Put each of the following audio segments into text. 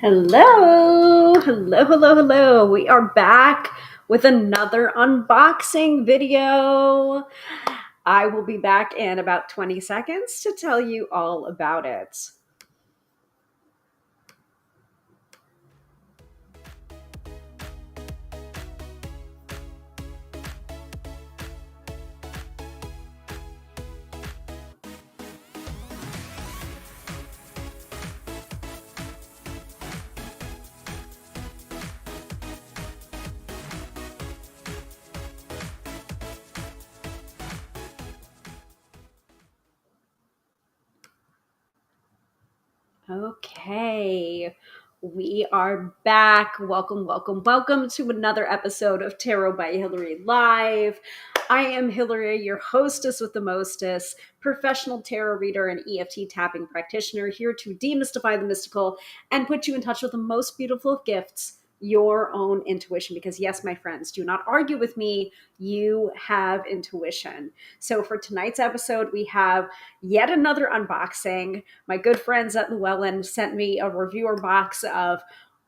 Hello. We are back with another unboxing video. I will be back in about 20 seconds to tell you all about it. Okay, we are back. Welcome to another episode of Tarot by Hilary Live. I am Hilary, your hostess with the mostest, professional tarot reader and EFT tapping practitioner, here to demystify the mystical and put you in touch with the most beautiful of gifts, your own intuition. Because, yes, my friends, do not argue with me. You have intuition. So, for tonight's episode, we have yet another unboxing. My good friends at Llewellyn sent me a reviewer box of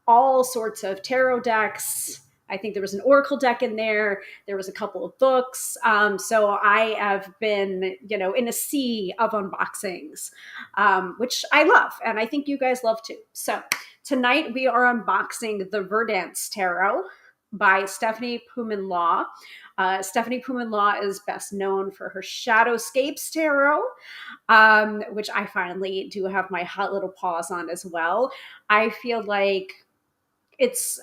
all sorts of tarot decks. I think there was an oracle deck in there. There was a couple of books. So I have been, in a sea of unboxings, which I love. And I think you guys love too. So tonight we are unboxing the Verdance Tarot by Stephanie Puman Law. Stephanie Puman Law is best known for her Shadowscapes Tarot, which I finally do have my hot little paws on as well. I feel like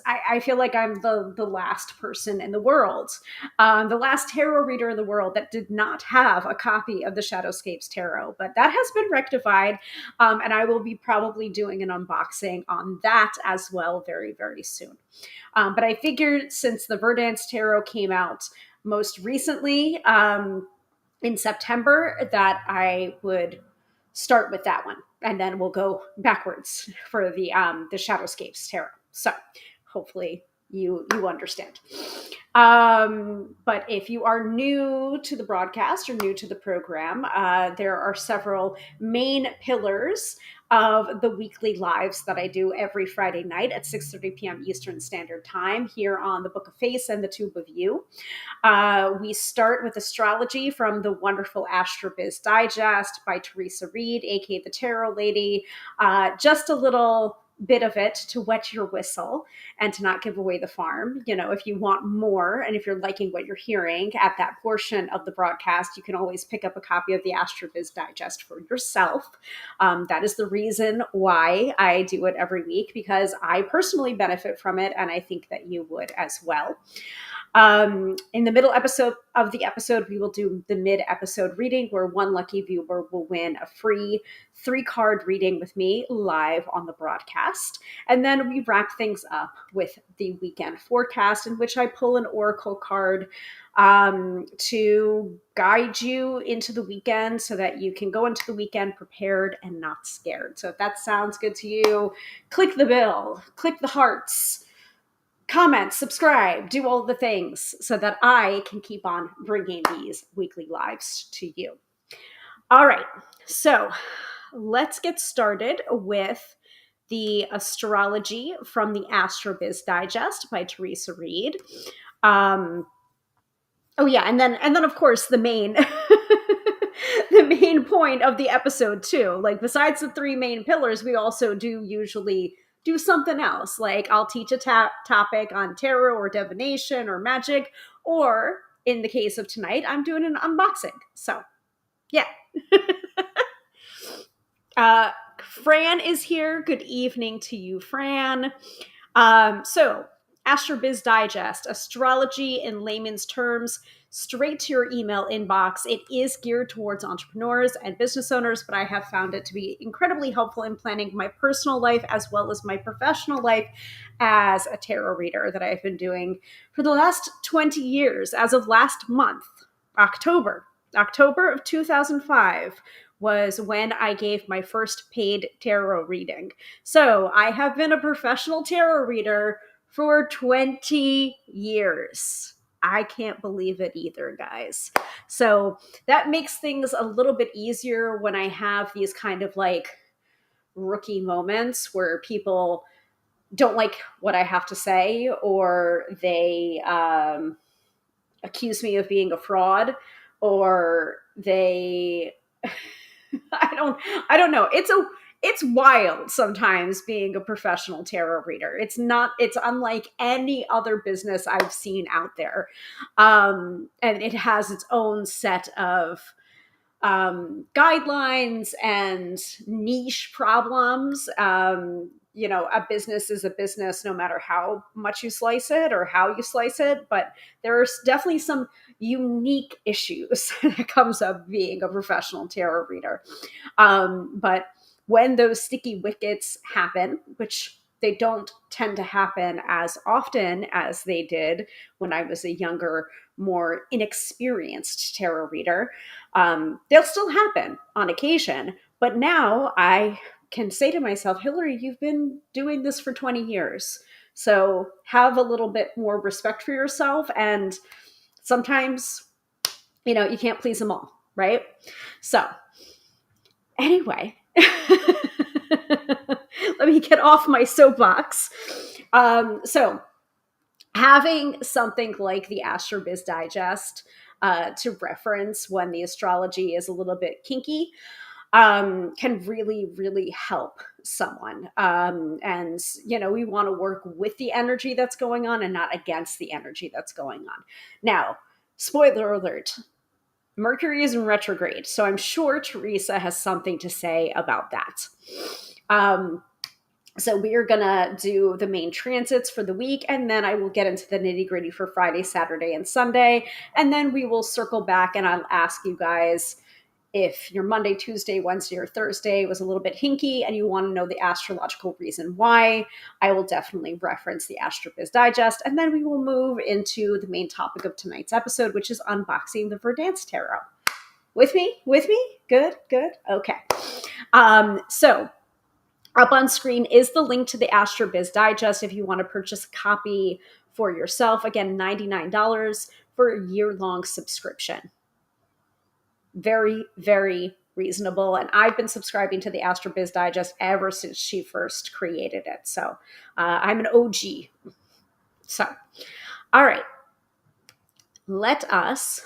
I feel like I'm the last person in the world, the last tarot reader in the world that did not have a copy of the Shadowscapes Tarot, but that has been rectified, and I will be probably doing an unboxing on that as well very, very soon. But I figured since the Verdance Tarot came out most recently, in September, that I would start with that one, and then we'll go backwards for the Shadowscapes Tarot. So hopefully you understand. But if you are new to the broadcast or new to the program, there are several main pillars of the weekly lives that I do every Friday night at 6:30 p.m. Eastern Standard Time here on the Book of Face and the Tube of You. We start with astrology from the wonderful Astro-Biz Digest by Teresa Reed, aka the Tarot Lady. Just a little bit of it to wet your whistle and to not give away the farm. If you want more and if you're liking what you're hearing at that portion of the broadcast, you can always pick up a copy of the Astro-Biz Digest for yourself. That is the reason why I do it every week, because I personally benefit from it, and I think that you would as well. In the middle episode of the episode, we will do the mid-episode reading, where one lucky viewer will win a free 3-card reading with me live on the broadcast. And then we wrap things up with the weekend forecast, in which I pull an oracle card to guide you into the weekend so that you can go into the weekend prepared and not scared. So if that sounds good to you, click the bell, click the hearts, comment, subscribe, do all the things so that I can keep on bringing these weekly lives to you. All right, so let's get started with the astrology from the Astro-Biz Digest by Teresa Reed. And then of course the main the main point of the episode too. Like, besides the 3 main pillars, we also do usually do something else. Like, I'll teach a topic on tarot or divination or magic, or in the case of tonight, I'm doing an unboxing. So, yeah. Fran is here. Good evening to you, Fran. So, Astro-Biz Digest, astrology in layman's terms, straight to your email inbox. It is geared towards entrepreneurs and business owners, but I have found it to be incredibly helpful in planning my personal life as well as my professional life as a tarot reader that I've been doing for the last 20 years. As of last month, October of 2005 was when I gave my first paid tarot reading. So I have been a professional tarot reader for 20 years. I can't believe it either, guys. So that makes things a little bit easier when I have these kind of like rookie moments where people don't like what I have to say, or they accuse me of being a fraud, or they I don't know. It's wild sometimes being a professional tarot reader. It's unlike any other business I've seen out there. And it has its own set of guidelines and niche problems. A business is a business no matter how much you slice it or how you slice it, but there's definitely some unique issues that comes up being a professional tarot reader. But when those sticky wickets happen, which they don't tend to happen as often as they did when I was a younger, more inexperienced tarot reader, they'll still happen on occasion. But now I can say to myself, Hilary, you've been doing this for 20 years. So have a little bit more respect for yourself. And sometimes, you can't please them all, right? So, anyway, let me get off my soapbox. So, having something like the Astrobiz Digest to reference when the astrology is a little bit kinky can really, really help someone. And, we want to work with the energy that's going on and not against the energy that's going on. Now, spoiler alert, Mercury is in retrograde. So I'm sure Teresa has something to say about that. So we are going to do the main transits for the week, and then I will get into the nitty gritty for Friday, Saturday, and Sunday. And then we will circle back and I'll ask you guys if your Monday, Tuesday, Wednesday, or Thursday was a little bit hinky and you want to know the astrological reason why. I will definitely reference the Astrobiz Digest, and then we will move into the main topic of tonight's episode, which is unboxing the Verdance Tarot. With me? Good. Okay. So up on screen is the link to the Astrobiz Digest if you want to purchase a copy for yourself. Again, $99 for a year-long subscription. Very, very reasonable. And I've been subscribing to the Astrobiz Digest ever since she first created it. So I'm an OG. So, all right. Let us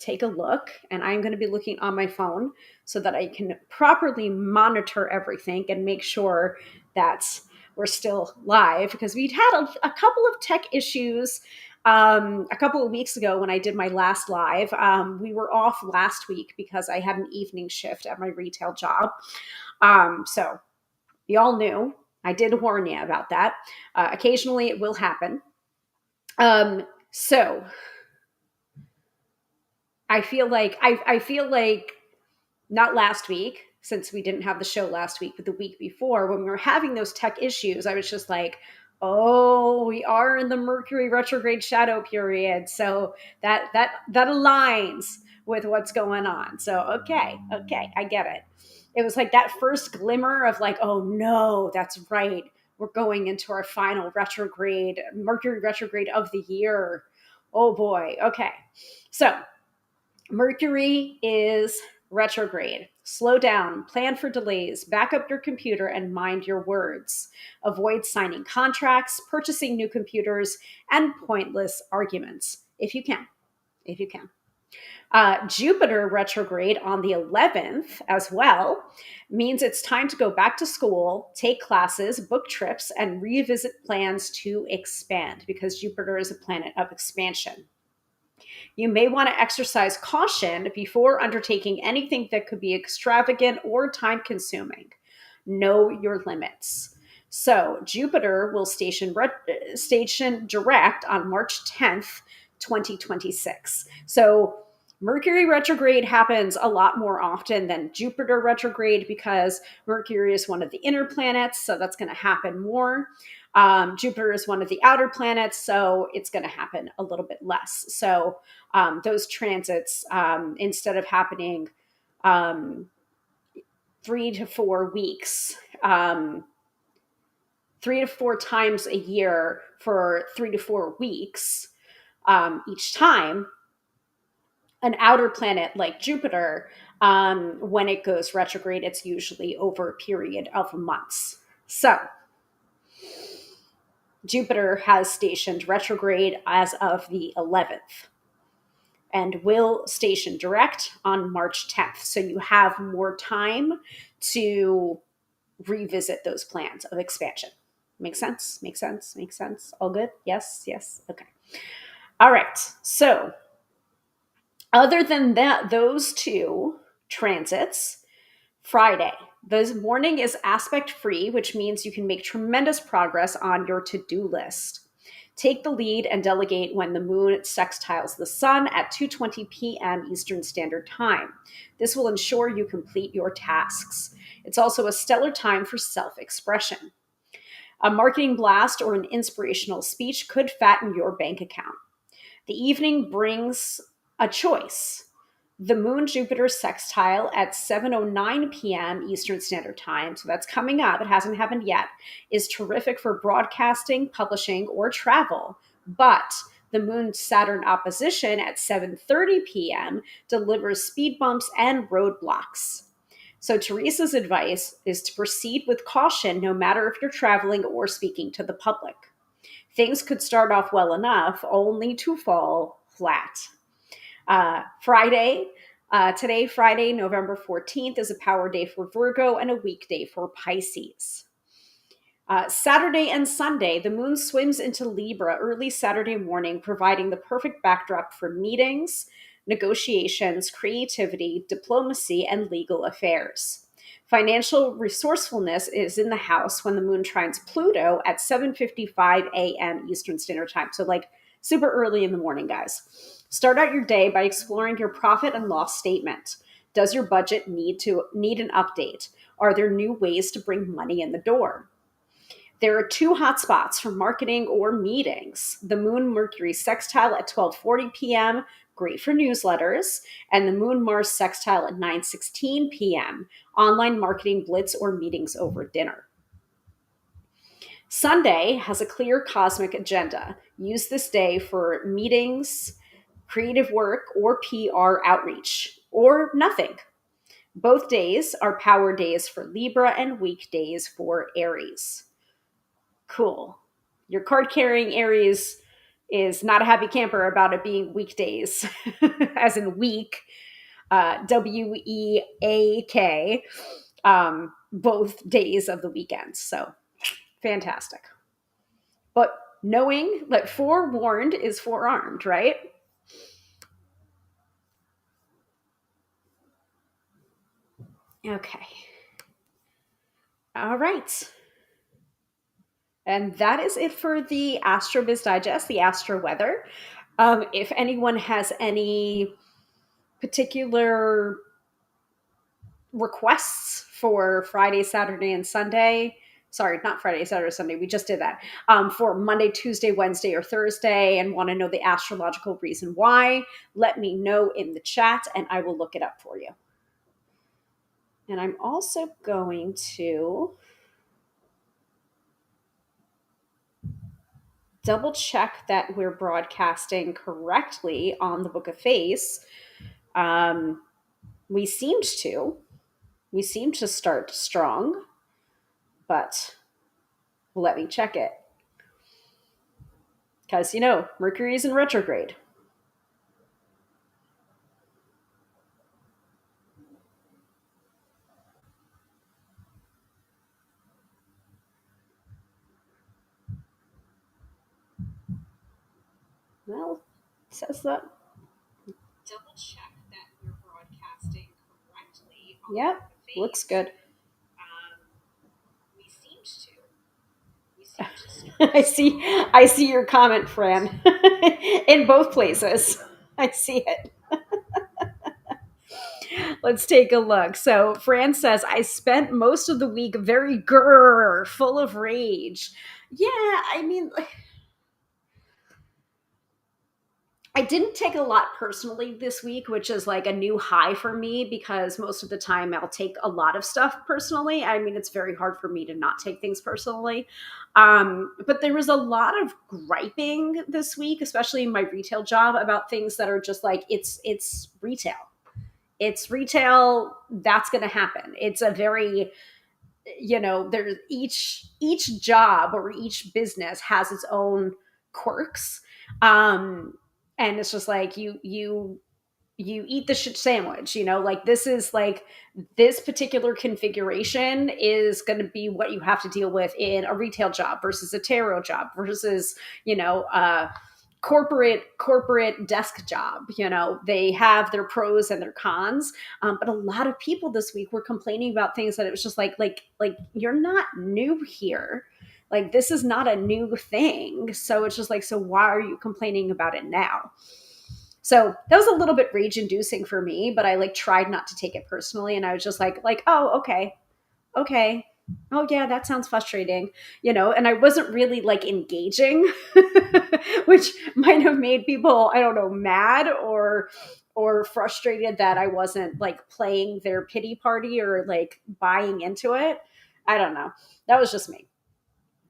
take a look. And I'm going to be looking on my phone so that I can properly monitor everything and make sure that we're still live, because we'd had a couple of tech issues a couple of weeks ago when I did my last live. We were off last week because I had an evening shift at my retail job. So you all knew. I did warn you about that. Occasionally it will happen. So I feel like not last week, since we didn't have the show last week, but the week before, when we were having those tech issues, I was just like, oh, we are in the Mercury retrograde shadow period. So that aligns with what's going on. So, okay, I get it. It was like that first glimmer of like, oh no, that's right. We're going into our final retrograde, Mercury retrograde of the year. Oh boy. Okay. So Mercury is retrograde. Slow down, plan for delays, back up your computer, and mind your words. Avoid signing contracts, purchasing new computers, and pointless arguments, if you can. Jupiter retrograde on the 11th as well means it's time to go back to school, take classes, book trips, and revisit plans to expand, because Jupiter is a planet of expansion. You may want to exercise caution before undertaking anything that could be extravagant or time-consuming. Know your limits. So Jupiter will station direct on March 10th, 2026. So Mercury retrograde happens a lot more often than Jupiter retrograde because Mercury is one of the inner planets, so that's going to happen more. Jupiter is one of the outer planets, so it's going to happen a little bit less. So those transits, instead of happening 3 to 4 weeks, 3 to 4 times a year for 3 to 4 weeks each time, an outer planet like Jupiter, when it goes retrograde, it's usually over a period of months. So Jupiter has stationed retrograde as of the 11th and will station direct on March 10th. So you have more time to revisit those plans of expansion. Make sense? Make sense? Make sense? All good? Yes? Yes? Okay. All right. So, other than that, those two transits, Friday. This morning is aspect free, which means you can make tremendous progress on your to do list. Take the lead and delegate when the moon sextiles the sun at 2:20 p.m. Eastern Standard Time. This will ensure you complete your tasks. It's also a stellar time for self-expression. A marketing blast or an inspirational speech could fatten your bank account. The evening brings a choice. The Moon Jupiter sextile at 7:09 p.m. Eastern Standard Time, so that's coming up, it hasn't happened yet, is terrific for broadcasting, publishing, or travel. But the Moon Saturn opposition at 7:30 p.m. delivers speed bumps and roadblocks. So Teresa's advice is to proceed with caution no matter if you're traveling or speaking to the public. Things could start off well enough, only to fall flat. Friday, November 14th, is a power day for Virgo and a weekday for Pisces. Saturday and Sunday, the moon swims into Libra early Saturday morning, providing the perfect backdrop for meetings, negotiations, creativity, diplomacy, and legal affairs. Financial resourcefulness is in the house when the moon trines Pluto at 7:55 a.m. Eastern Standard Time. So like super early in the morning, guys. Start out your day by exploring your profit and loss statement. Does your budget need an update? Are there new ways to bring money in the door? There are two hot spots for marketing or meetings. The Moon Mercury sextile at 12:40 p.m., great for newsletters, and the Moon Mars sextile at 9:16 p.m., online marketing blitz or meetings over dinner. Sunday has a clear cosmic agenda. Use this day for meetings, creative work, or PR outreach, or nothing. Both days are power days for Libra and weekdays for Aries. Cool. Your card carrying Aries is not a happy camper about it being weekdays, as in week, WEAK, both days of the weekend. So fantastic. But knowing that forewarned is forearmed, right? Okay. All right. And that is it for the AstroBiz Digest, the Astro Weather. If anyone has any particular requests for Friday, Saturday, and Sunday, sorry, not Friday, Saturday, Sunday, we just did that, for Monday, Tuesday, Wednesday, or Thursday, and want to know the astrological reason why, let me know in the chat and I will look it up for you. And I'm also going to double check that we're broadcasting correctly on the Book of Face. We seemed to start strong, but let me check it. Because, Mercury is in retrograde. Well, it says that. Double check that we're broadcasting correctly. Yep, looks good. We seemed to. I see your comment, Fran. In both places. I see it. Let's take a look. So Fran says, I spent most of the week very full of rage. Yeah, I mean, I didn't take a lot personally this week, which is like a new high for me because most of the time I'll take a lot of stuff personally. I mean, it's very hard for me to not take things personally. But there was a lot of griping this week, especially in my retail job, about things that are just like, it's retail. It's retail. That's going to happen. It's a very there's each job or each business has its own quirks. um and it's just like you eat the shit sandwich, like this is like this particular configuration is going to be what you have to deal with in a retail job versus a tarot job versus, corporate desk job. They have their pros and their cons. But a lot of people this week were complaining about things that it was just like you're not new here. Like this is not a new thing. So it's just like, so why are you complaining about it now? So that was a little bit rage inducing for me, but I like tried not to take it personally. And I was just like, oh, okay. Oh yeah, that sounds frustrating, and I wasn't really like engaging, which might have made people, I don't know, mad or frustrated that I wasn't like playing their pity party or like buying into it. I don't know. That was just me.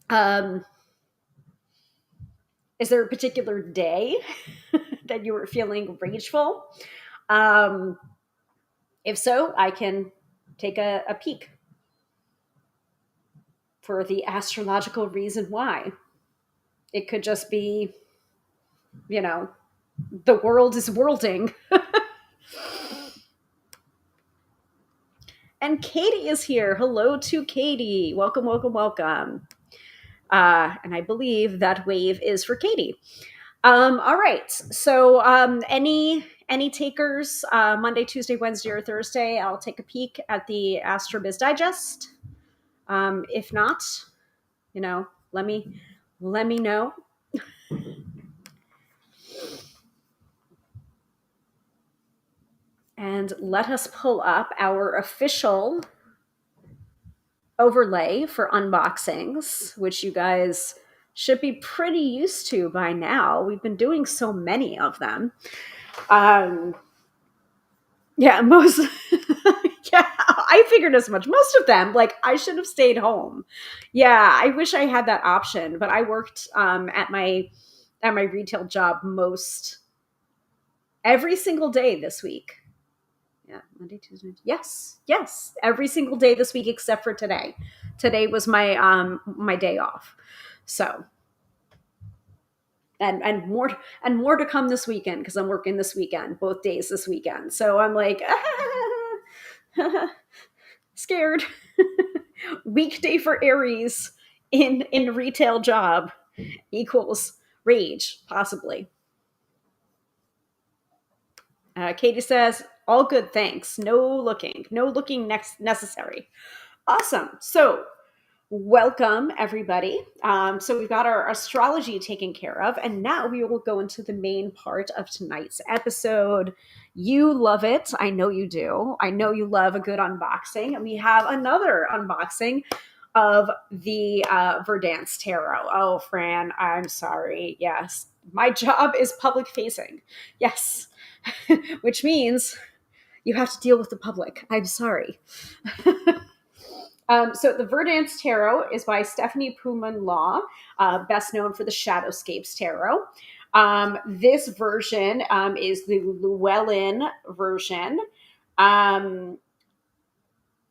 Um, is there a particular day that you were feeling rageful? Um, if so, I can take a peek for the astrological reason why. It could just be, the world is worlding. And Katie is here. Hello to Katie. Welcome, welcome, welcome. And I believe that wave is for Katie. All right. So any takers, Monday, Tuesday, Wednesday, or Thursday, I'll take a peek at the Astrobiz Digest. If not, let me know. And let us pull up our official overlay for unboxings, which you guys should be pretty used to by now. We've been doing so many of them. Yeah, most yeah, I figured as much. Most of them, like, I should have stayed home. Yeah, I wish I had that option, but I worked at my retail job most every single day this week. Yeah, Monday, Tuesday. Yes, every single day this week except for today. Today was my day off. So, and more to come this weekend because I'm working this weekend, both days this weekend. So I'm like scared. Weekday for Aries in retail job equals rage, possibly. Katie says, all good, thanks. No looking necessary. Awesome. So welcome, everybody. So we've got our astrology taken care of, and now we will go into the main part of tonight's episode. You love it. I know you do. I know you love a good unboxing, and we have another unboxing of the Verdance Tarot. Oh, Fran, I'm sorry. Yes, my job is public facing. Yes, which means you have to deal with the public. I'm sorry. So the Verdance Tarot is by Stephanie Pullman Law, best known for the Shadowscapes Tarot. This version is the Llewellyn version.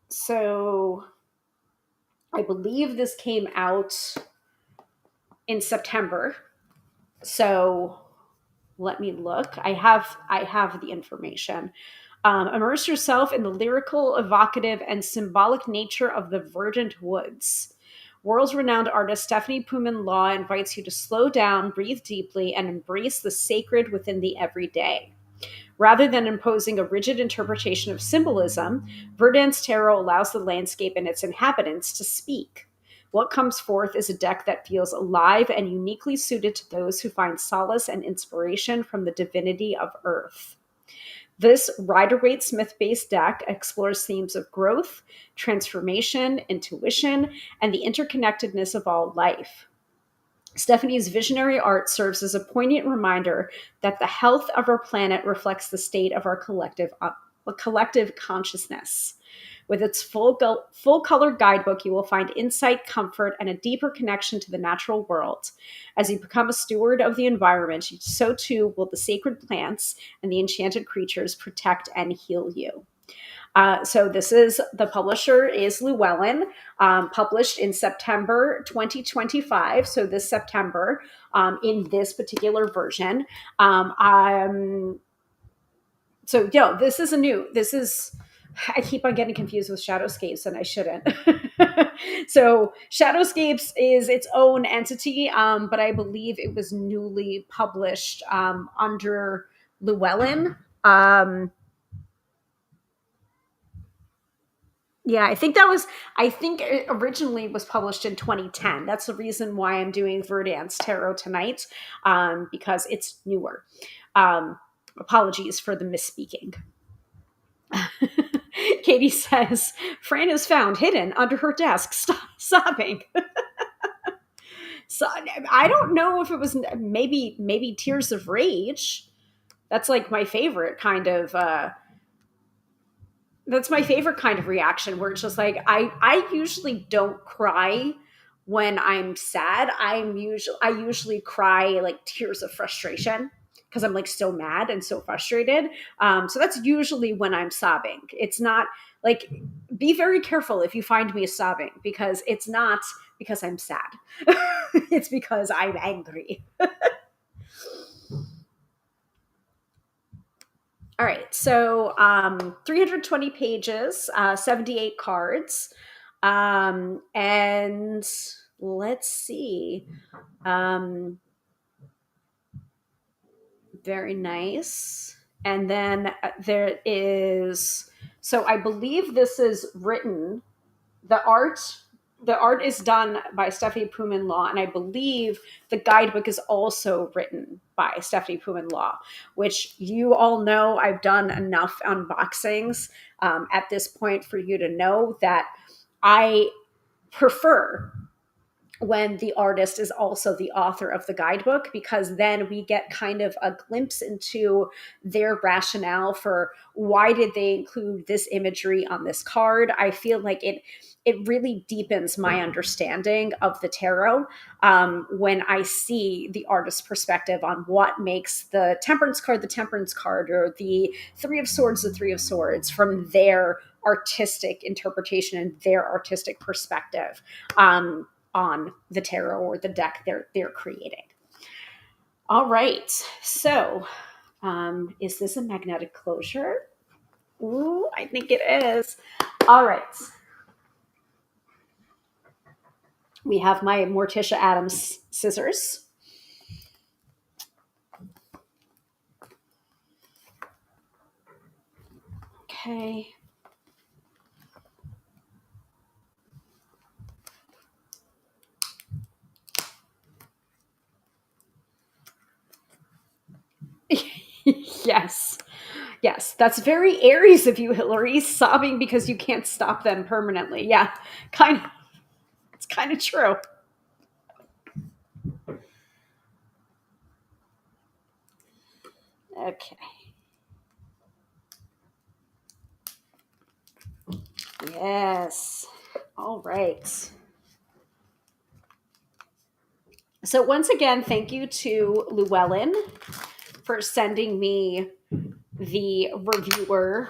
So I believe this came out in September. So let me look. I have the information. Immerse yourself in the lyrical, evocative, and symbolic nature of the verdant woods. World-renowned artist Stephanie Pullman Law invites you to slow down, breathe deeply, and embrace the sacred within the everyday. Rather than imposing a rigid interpretation of symbolism, Verdance Tarot allows the landscape and its inhabitants to speak. What comes forth is a deck that feels alive and uniquely suited to those who find solace and inspiration from the divinity of Earth. This Rider-Waite Smith-based deck explores themes of growth, transformation, intuition, and the interconnectedness of all life. Stephanie's visionary art serves as a poignant reminder that the health of our planet reflects the state of our collective consciousness. With its full-color guidebook, you will find insight, comfort, and a deeper connection to the natural world. As you become a steward of the environment, so too will the sacred plants and the enchanted creatures protect and heal you. So this is, the publisher is Llewellyn, published in September 2025. So this September, in this particular version. So this is I keep on getting confused with Shadowscapes, and I shouldn't. So Shadowscapes is its own entity, but I believe it was newly published under Llewellyn. Yeah, I think it originally was published in 2010. That's the reason why I'm doing Verdance Tarot tonight, because it's newer. Apologies for the misspeaking. Katie says, Fran is found hidden under her desk, sobbing. So I don't know if it was maybe tears of rage. That's like my favorite kind of reaction, where it's just like, I usually don't cry when I'm sad. I usually cry like tears of frustration, because I'm like so mad and so frustrated. So that's usually when I'm sobbing. It's not like, be very careful if you find me sobbing, because it's not because I'm sad. It's because I'm angry. All right, so 320 pages, 78 cards, and let's see. Very nice. And then there is, so I believe this is written, the art is done by Stephanie Puman Law, and I believe the guidebook is also written by Stephanie Puman Law, which you all know. I've done enough unboxings at this point for you to know that I prefer when the artist is also the author of the guidebook, because then we get kind of a glimpse into their rationale for why did they include this imagery on this card. I feel like it really deepens my understanding of the tarot when I see the artist's perspective on what makes the Temperance card, or the Three of Swords the Three of Swords, from their artistic interpretation and their artistic perspective on the tarot or the deck they're creating. All right, so is this a magnetic closure? Ooh, I think it is. All right, we have my Morticia Addams scissors. Okay. Yes. Yes, that's very Aries of you, Hilary, sobbing because you can't stop them permanently. Yeah, it's kind of true. Okay. Yes. All right. So once again, thank you to Llewellyn for sending me the reviewer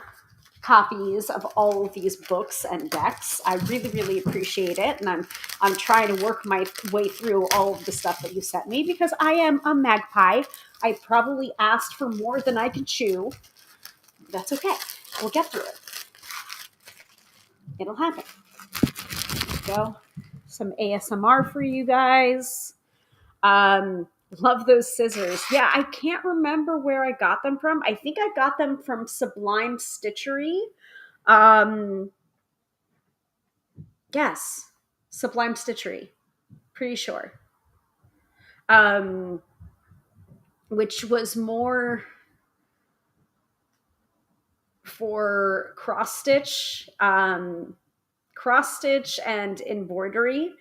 copies of all of these books and decks. I really, really appreciate it. And I'm trying to work my way through all of the stuff that you sent me, because I am a magpie. I probably asked for more than I can chew. That's okay. We'll get through it. It'll happen. Go. Some ASMR for you guys. Love those scissors. Yeah, I can't remember where I got them from. I think I got them from Sublime Stitchery. Yes, Sublime Stitchery. Pretty sure. Um, which was more for cross stitch and embroidery,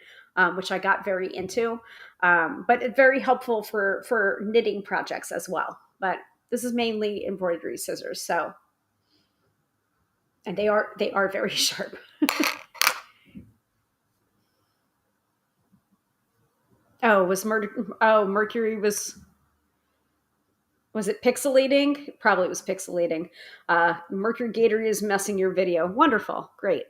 which I got very into. But very helpful for knitting projects as well. But this is mainly embroidery scissors, so, and they are very sharp. Oh, Mercury was Was it pixelating? Probably was pixelating. Mercury Gator is messing your video. Wonderful. Great.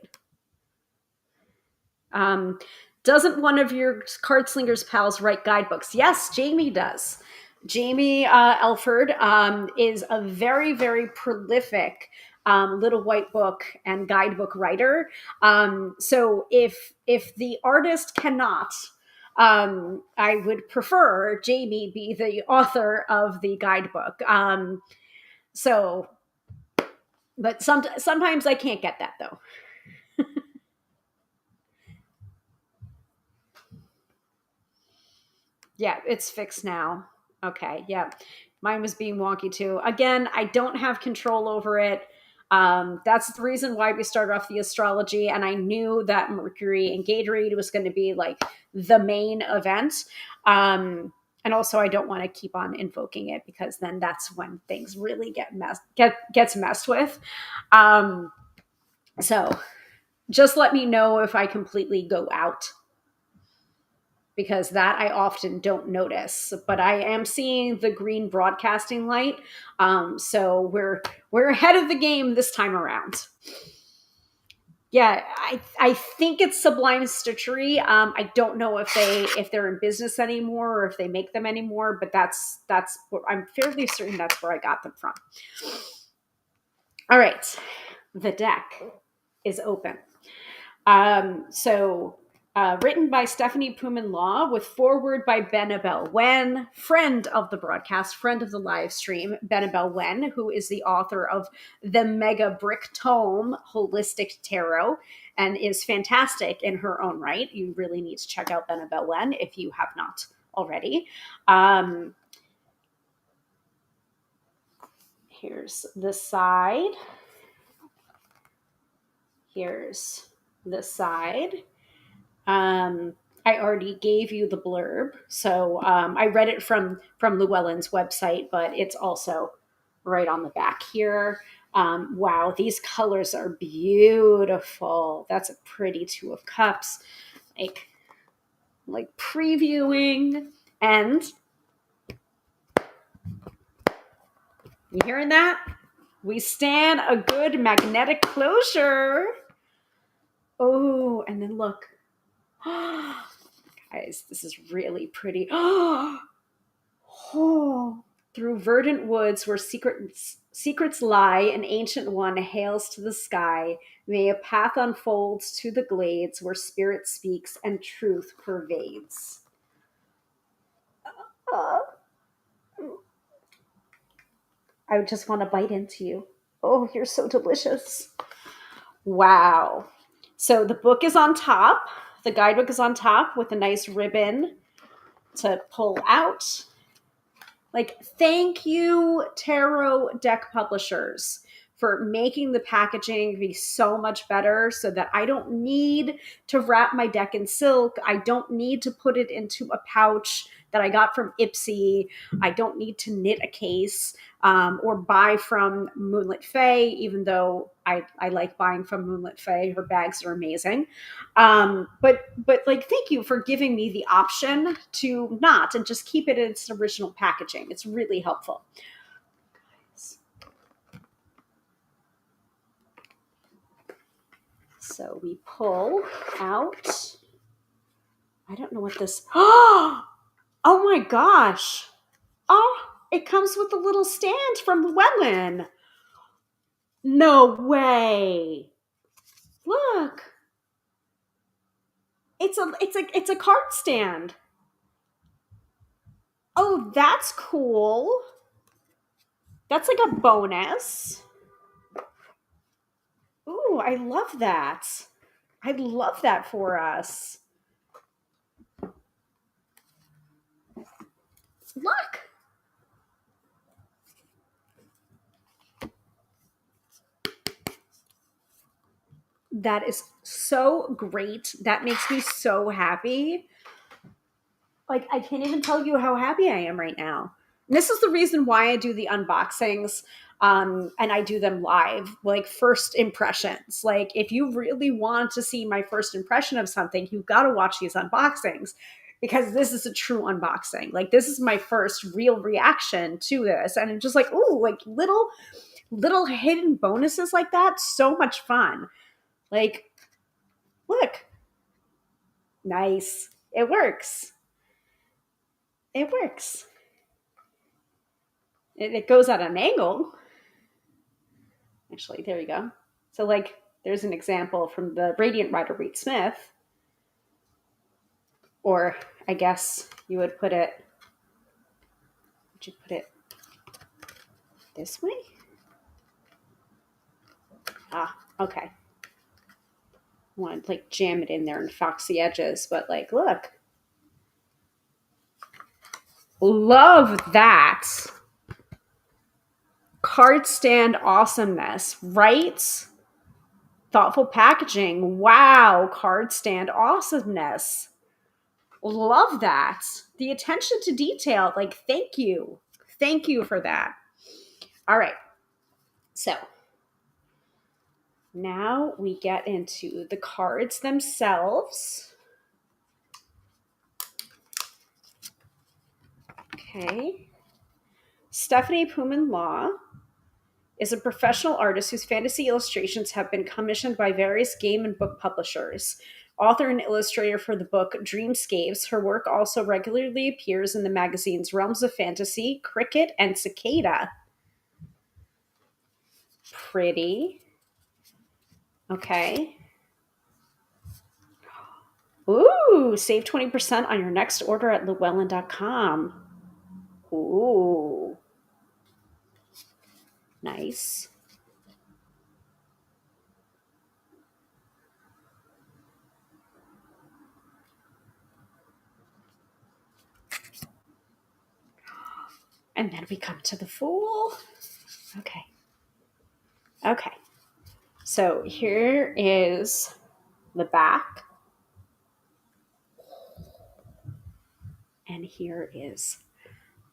Doesn't one of your card slingers pals write guidebooks? Yes, Jamie does. Jamie Elford is a very, very prolific little white book and guidebook writer. So if the artist cannot, I would prefer Jamie be the author of the guidebook. So, but sometimes I can't get that though. Yeah, it's fixed now. Okay, yeah. Mine was being wonky too. Again, I don't have control over it. That's the reason why we started off the astrology. And I knew that Mercury and Gatorade was going to be like the main event. And also, I don't want to keep on invoking it because then that's when things really gets messed with. So just let me know if I completely go out, because that I often don't notice. But I am seeing the green broadcasting light, so we're ahead of the game this time around. Yeah, I think it's Sublime Stitchery. I don't know if they're in business anymore or if they make them anymore, but that's what I'm fairly certain that's where I got them from. All right, the deck is open. Written by Stephanie Puman Law with foreword by Benabel Wen, friend of the broadcast, friend of the live stream, Benabel Wen, who is the author of the Mega Brick Tome Holistic Tarot and is fantastic in her own right. You really need to check out Benabel Wen if you have not already. Here's the side. Here's the side. I already gave you the blurb, so I read it from Llewellyn's website, but it's also right on the back here. Wow, these colors are beautiful. That's a pretty Two of Cups, like previewing. And you hearing that? We stand a good magnetic closure. Oh, and then look. Guys, this is really pretty. Oh, through verdant woods where secrets lie, an ancient one hails to the sky. May a path unfolds to the glades where spirit speaks and truth pervades. I just want to bite into you. Oh, you're so delicious. Wow. So the book is on top. The guidebook is on top with a nice ribbon to pull out. Like, thank you, tarot deck publishers, for making the packaging be so much better so that I don't need to wrap my deck in silk. I don't need to put it into a pouch that I got from Ipsy. I don't need to knit a case or buy from Moonlit Fae, even though I like buying from Moonlit Fae. Her bags are amazing. But like, thank you for giving me the option to not and just keep it in its original packaging. It's really helpful. So we pull out. I don't know what this. Oh my gosh. Oh, it comes with a little stand from Llewellyn. No way. Look. It's a card stand. Oh, that's cool. That's like a bonus. Ooh, I love that. I love that for us. Look. That is so great. That makes me so happy. Like, I can't even tell you how happy I am right now. And this is the reason why I do the unboxings, and I do them live, like first impressions. Like, if you really want to see my first impression of something, you've got to watch these unboxings. because this is a true unboxing. Like, this is my first real reaction to this. And I'm just like, ooh, like little hidden bonuses like that. So much fun. Like, look. Nice. It works. It works. It goes at an angle. Actually, there you go. So, like, there's an example from the Radiant Rider Reed Smith. Or I guess you would put it, this way? Ah, okay. I want to like jam it in there and fox the edges, but like, look. Love that. Card stand awesomeness, right? Thoughtful packaging. Wow, card stand awesomeness. Love that. The attention to detail. Like, thank you. Thank you for that. All right. So now we get into the cards themselves. Okay. Stephanie Puman Law is a professional artist whose fantasy illustrations have been commissioned by various game and book publishers. Author and illustrator for the book Dreamscapes, her work also regularly appears in the magazines Realms of Fantasy, Cricket, and Cicada. Pretty. Okay. Ooh, save 20% on your next order at Llewellyn.com. Ooh. Nice. And then we come to the Fool. Okay. Okay. So here is the back. And here is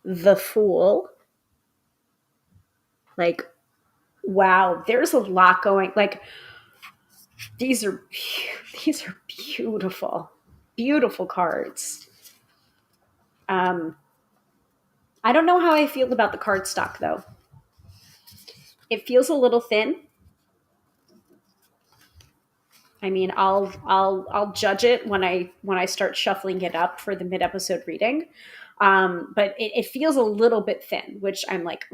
the Fool. Like, wow, there's a lot going. Like, these are beautiful, beautiful cards. I don't know how I feel about the cardstock though. It feels a little thin. I mean, I'll judge it when I start shuffling it up for the mid episode reading. But it feels a little bit thin, which I'm like,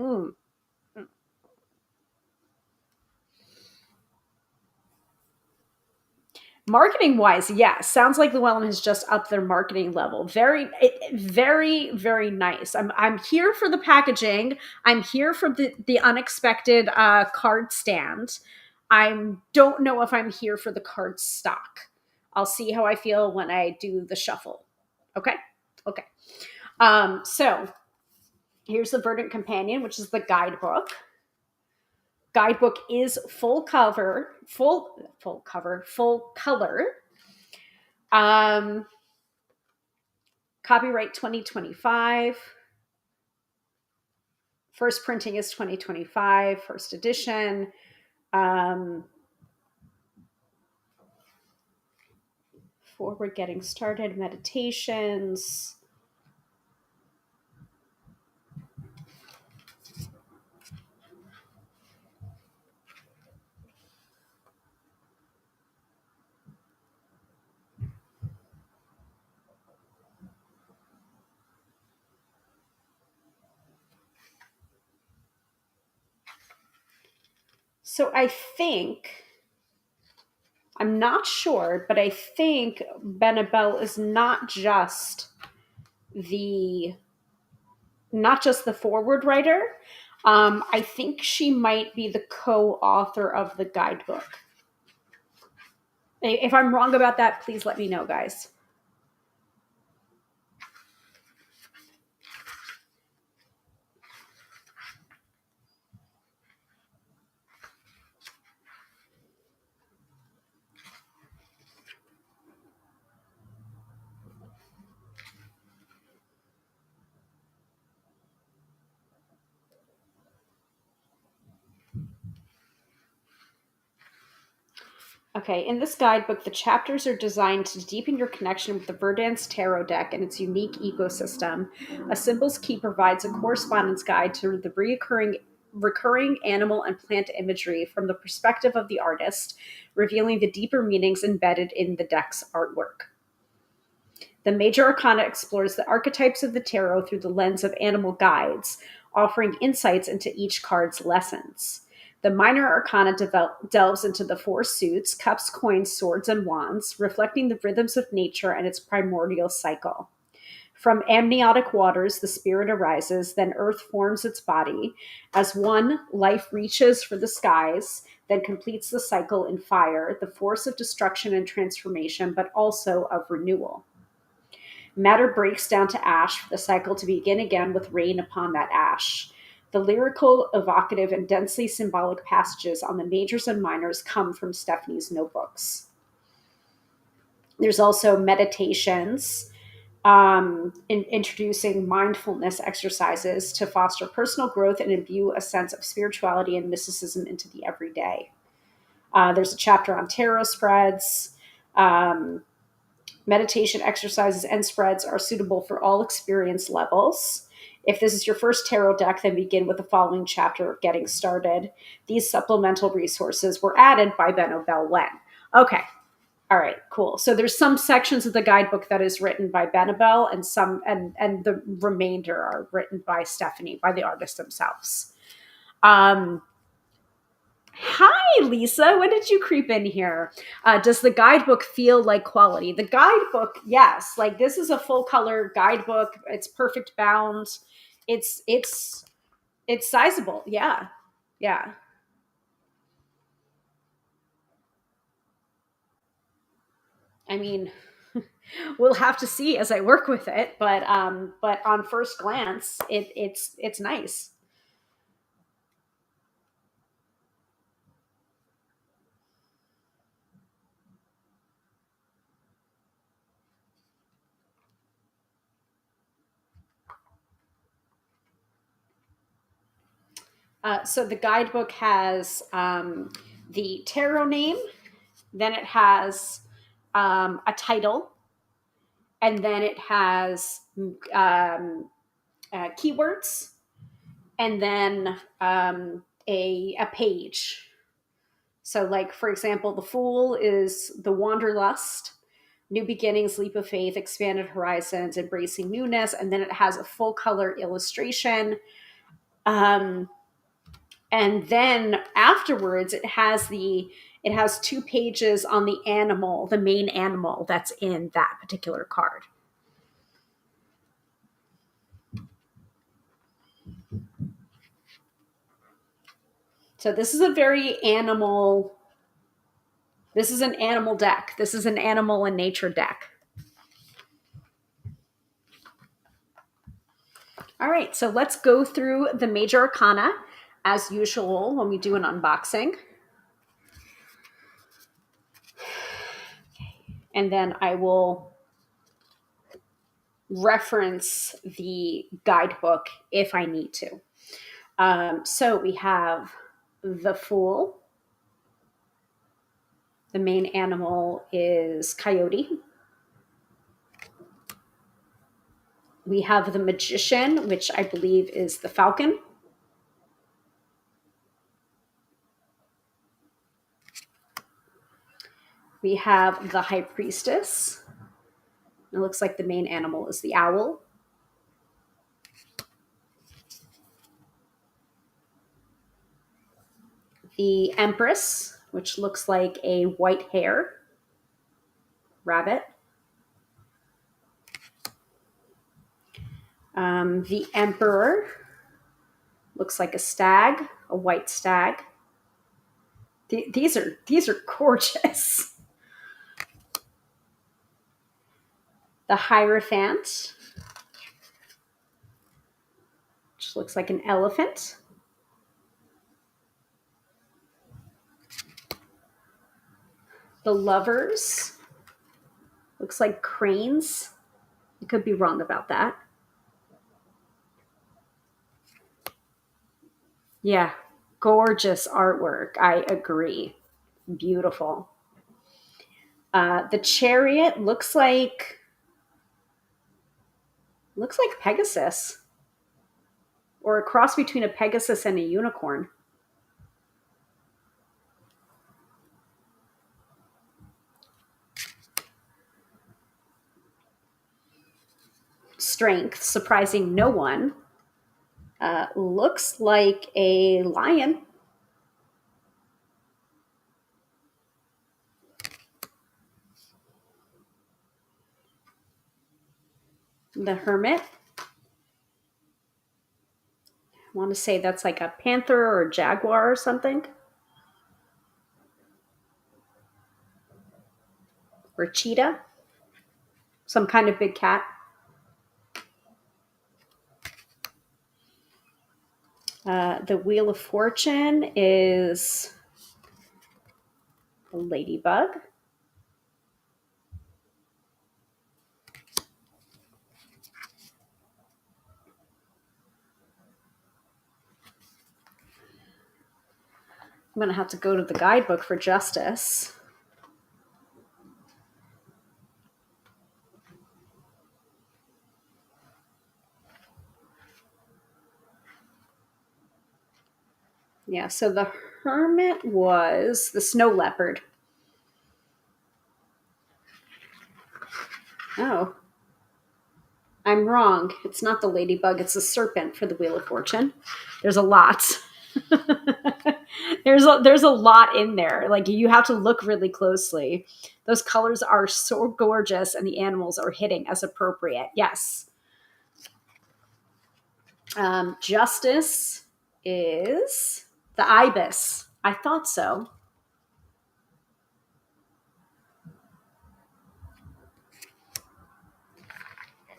Marketing wise, yeah, sounds like Llewellyn has just upped their marketing level. Very, very, very nice. I'm here for the packaging. I'm here for the unexpected card stand. I don't know if I'm here for the card stock. I'll see how I feel when I do the shuffle. Okay, okay. So here's the Verdant Companion, which is the guidebook. Guidebook is full color. Copyright 2025. First printing is 2025, first edition. Forward getting started, meditations. So I think, I'm not sure, but I think Benabel is not just the forward writer. I think she might be the co-author of the guidebook. If I'm wrong about that, please let me know, guys. Okay, in this guidebook, the chapters are designed to deepen your connection with the Verdance Tarot deck and its unique ecosystem. A Symbols Key provides a correspondence guide to the recurring animal and plant imagery from the perspective of the artist, revealing the deeper meanings embedded in the deck's artwork. The Major Arcana explores the archetypes of the tarot through the lens of animal guides, offering insights into each card's lessons. The Minor Arcana delves into the four suits: cups, coins, swords, and wands, reflecting the rhythms of nature and its primordial cycle. From amniotic waters, the spirit arises, then earth forms its body. As one, life reaches for the skies, then completes the cycle in fire, the force of destruction and transformation, but also of renewal. Matter breaks down to ash for the cycle to begin again with rain upon that ash. The lyrical, evocative, and densely symbolic passages on the majors and minors come from Stephanie's notebooks. There's also meditations, introducing mindfulness exercises to foster personal growth and imbue a sense of spirituality and mysticism into the everyday. There's a chapter on tarot spreads. Meditation exercises and spreads are suitable for all experience levels. If this is your first tarot deck, then begin with the following chapter of Getting Started. These supplemental resources were added by Benno Llewellyn. Okay. All right, cool. So there's some sections of the guidebook that is written by Benabel, and the remainder are written by Stephanie, by the artists themselves. Hi, Lisa. When did you creep in here? Does the guidebook feel like quality? The guidebook, yes. Like, this is a full color guidebook. It's perfect bound. It's sizable. Yeah, yeah. I mean, we'll have to see as I work with it, but on first glance, it's nice. So the guidebook has the tarot name, then it has a title, and then it has keywords, and then a page. So, like, for example, the Fool is the Wanderlust, New Beginnings, Leap of Faith, Expanded Horizons, Embracing Newness, and then it has a full color illustration. Um, and then afterwards, it has 2 pages on the animal, the main animal that's in that particular card. So this is a very animal. This is an animal deck. This is an animal and nature deck. All right, so let's go through the major arcana as usual when we do an unboxing. And then I will reference the guidebook if I need to. So we have the Fool. The main animal is coyote. We have the Magician, which I believe is the falcon. We have the High Priestess. It looks like the main animal is the owl. The Empress, which looks like a white hare rabbit. The Emperor looks like a stag, a white stag. These are gorgeous. The Hierophant, which looks like an elephant. The Lovers looks like cranes. I could be wrong about that. Yeah, gorgeous artwork. I agree. Beautiful. The Chariot looks like Pegasus, or a cross between a Pegasus and a unicorn. Strength, surprising no one. Looks like a lion. The Hermit. I want to say that's like a panther or a jaguar or something. Or cheetah. Some kind of big cat. The Wheel of Fortune is a ladybug. I'm going to have to go to the guidebook for Justice. Yeah, so the Hermit was the snow leopard. Oh, I'm wrong. It's not the ladybug, it's the serpent for the Wheel of Fortune. There's a lot. there's a lot in there. Like, you have to look really closely. Those colors are so gorgeous and the animals are hitting as appropriate. Yes. Justice is the ibis. I thought so.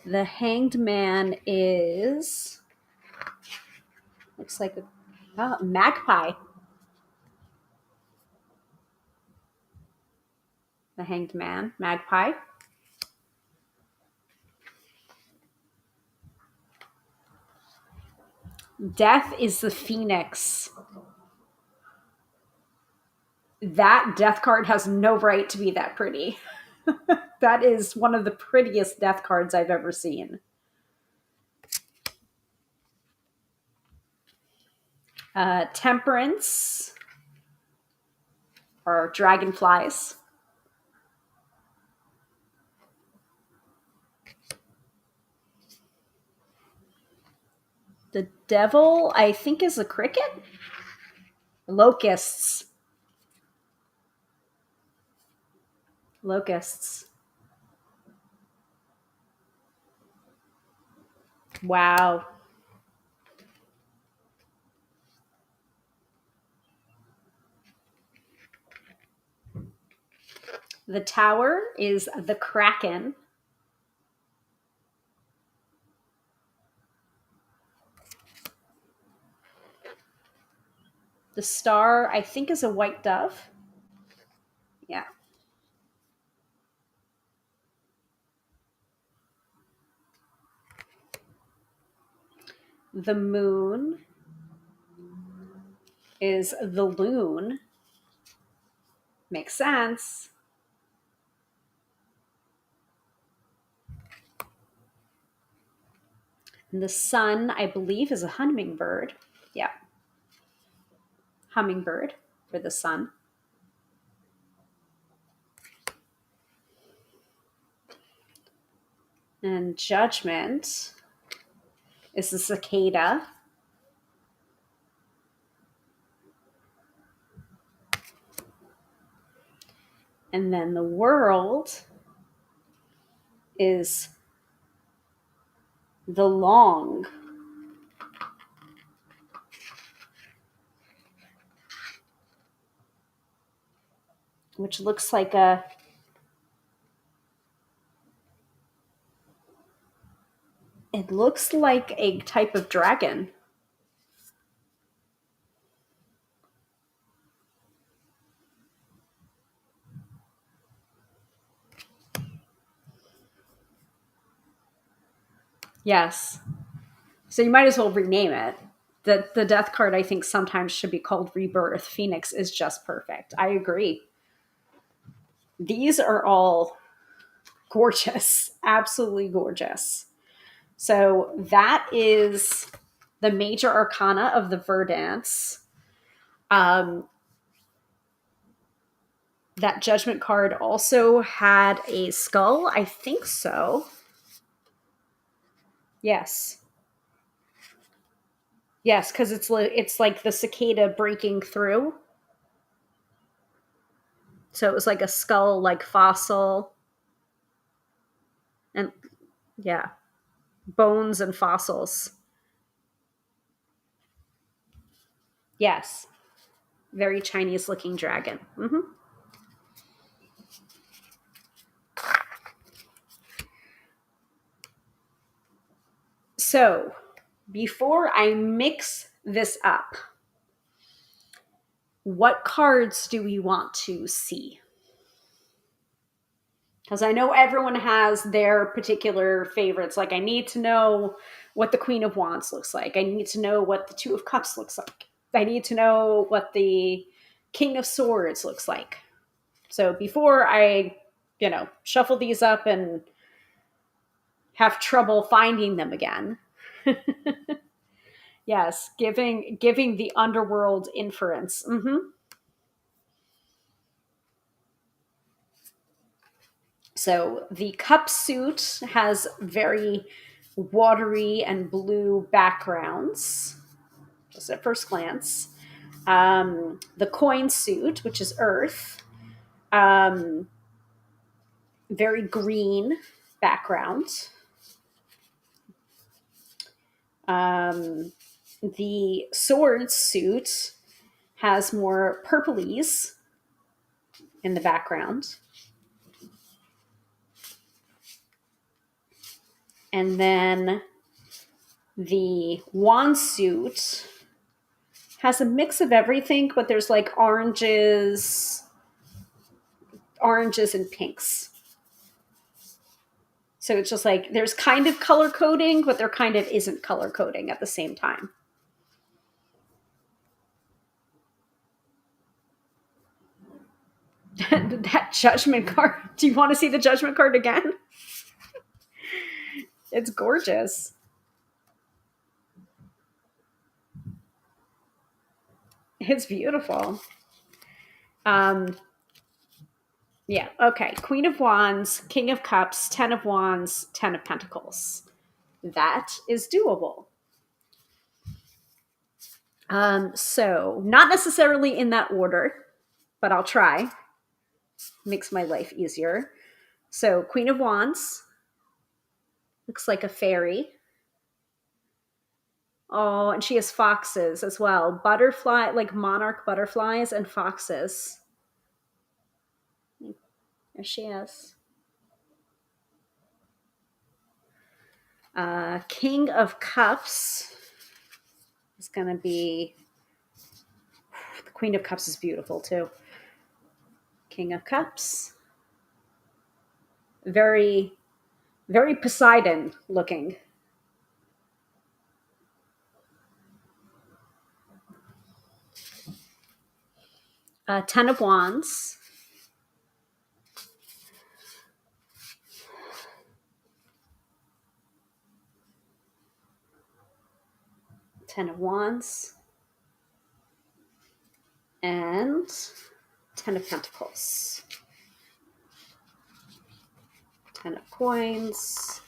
The Hanged Man is, looks like a magpie. The Hanged Man, magpie. Death is the phoenix. That death card has no right to be that pretty. That is one of the prettiest death cards I've ever seen. Temperance or dragonflies. The devil, I think, is a cricket. Locusts. Locusts. Wow. The Tower is the Kraken. The Star, I think, is a white dove. Yeah. The Moon is the Loon. Makes sense. And the Sun, I believe, is a hummingbird. Yeah. Hummingbird for the Sun. And Judgment is the cicada. And then the World is the Long. Which looks like a type of dragon. Yes. So you might as well rename it. The death card, I think, sometimes should be called Rebirth. Phoenix is just perfect. I agree. These are all gorgeous, absolutely gorgeous. So that is the major arcana of the Verdance. That judgment card also had a skull. I think so. Yes. Yes, because it's like the cicada breaking through. So it was like a skull, like fossil, and yeah, bones and fossils. Yes, very Chinese looking dragon. So before I mix this up, what cards do we want to see? Because I know everyone has their particular favorites. Like, I need to know what the Queen of Wands looks like. I need to know what the Two of Cups looks like. I need to know what the King of Swords looks like. So before I, shuffle these up and have trouble finding them again. Yes, giving the underworld inference. So the cup suit has very watery and blue backgrounds, just at first glance. The coin suit, which is earth, very green background. The sword suit has more purplies in the background. And then the wand suit has a mix of everything, but there's like oranges and pinks. So it's just like there's kind of color coding, but there kind of isn't color coding at the same time. That judgment card. Do you want to see the judgment card again? It's gorgeous. It's beautiful. Yeah, okay. Queen of Wands, King of Cups, Ten of Wands, Ten of Pentacles. That is doable. So not necessarily in that order, but I'll try. Makes my life easier. So Queen of Wands looks like a fairy. Oh, and she has foxes as well. Butterfly, like monarch butterflies and foxes. There she is. King of Cups is going to be... The Queen of Cups is beautiful too. King of Cups. Very, very Poseidon looking. Ten of Wands. Ten of Wands. And Ten of Pentacles. Ten of Coins.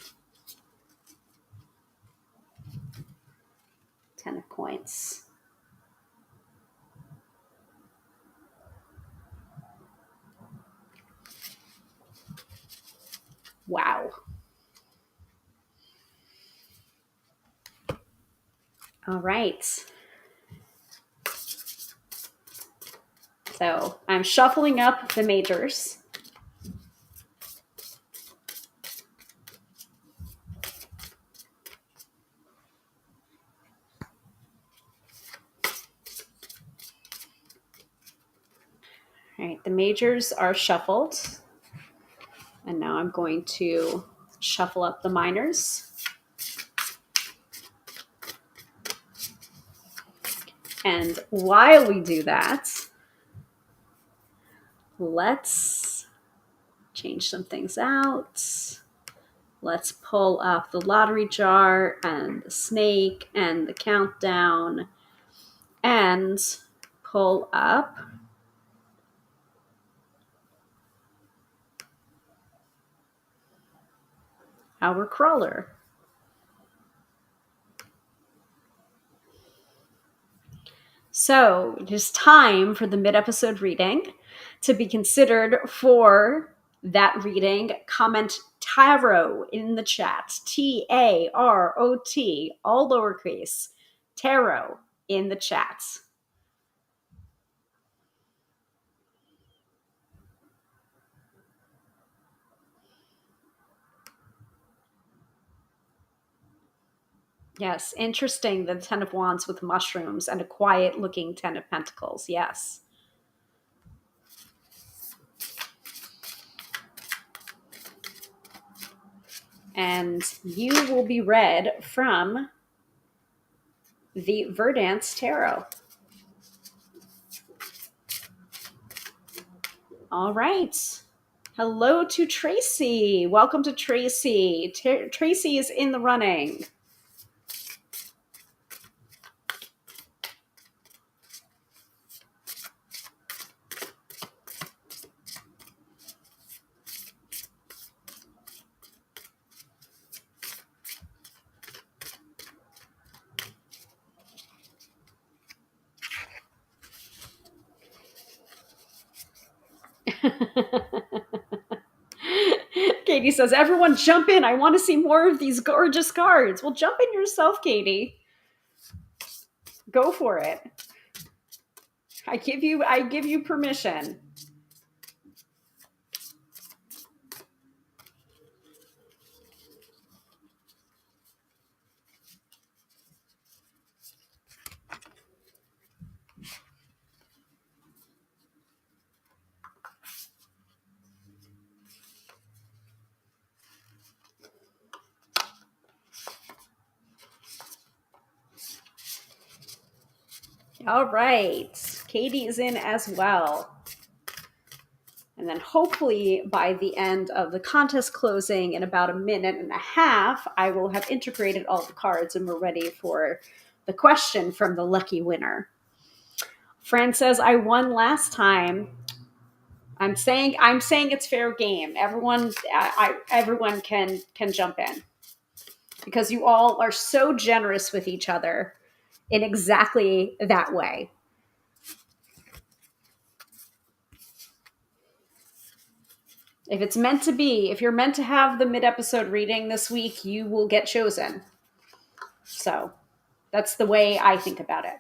Ten of Coins. Wow. All right. So I'm shuffling up the majors. All right, the majors are shuffled. And now I'm going to shuffle up the minors. And while we do that, let's change some things out. Let's pull up the lottery jar and the snake and the countdown and pull up our crawler. So it is time for the mid-episode reading. To be considered for that reading, comment tarot in the chat. Tarot, all lowercase, tarot in the chat. Yes, interesting. The Ten of Wands with mushrooms and a quiet-looking Ten of Pentacles. Yes. And you will be read from the Verdance Tarot. All right. Hello to Tracy. Welcome to Tracy. Tracy is in the running. Katie says, everyone jump in. I want to see more of these gorgeous cards. Well, jump in yourself, Katie. Go for it. I give you permission. All right. Katie is in as well. And then hopefully by the end of the contest closing in about 1.5 minutes, I will have integrated all the cards and we're ready for the question from the lucky winner. Fran says, I won last time. I'm saying it's fair game. Everyone can jump in because you all are so generous with each other in exactly that way. If it's meant to be, if you're meant to have the mid-episode reading this week, you will get chosen. So that's the way I think about it.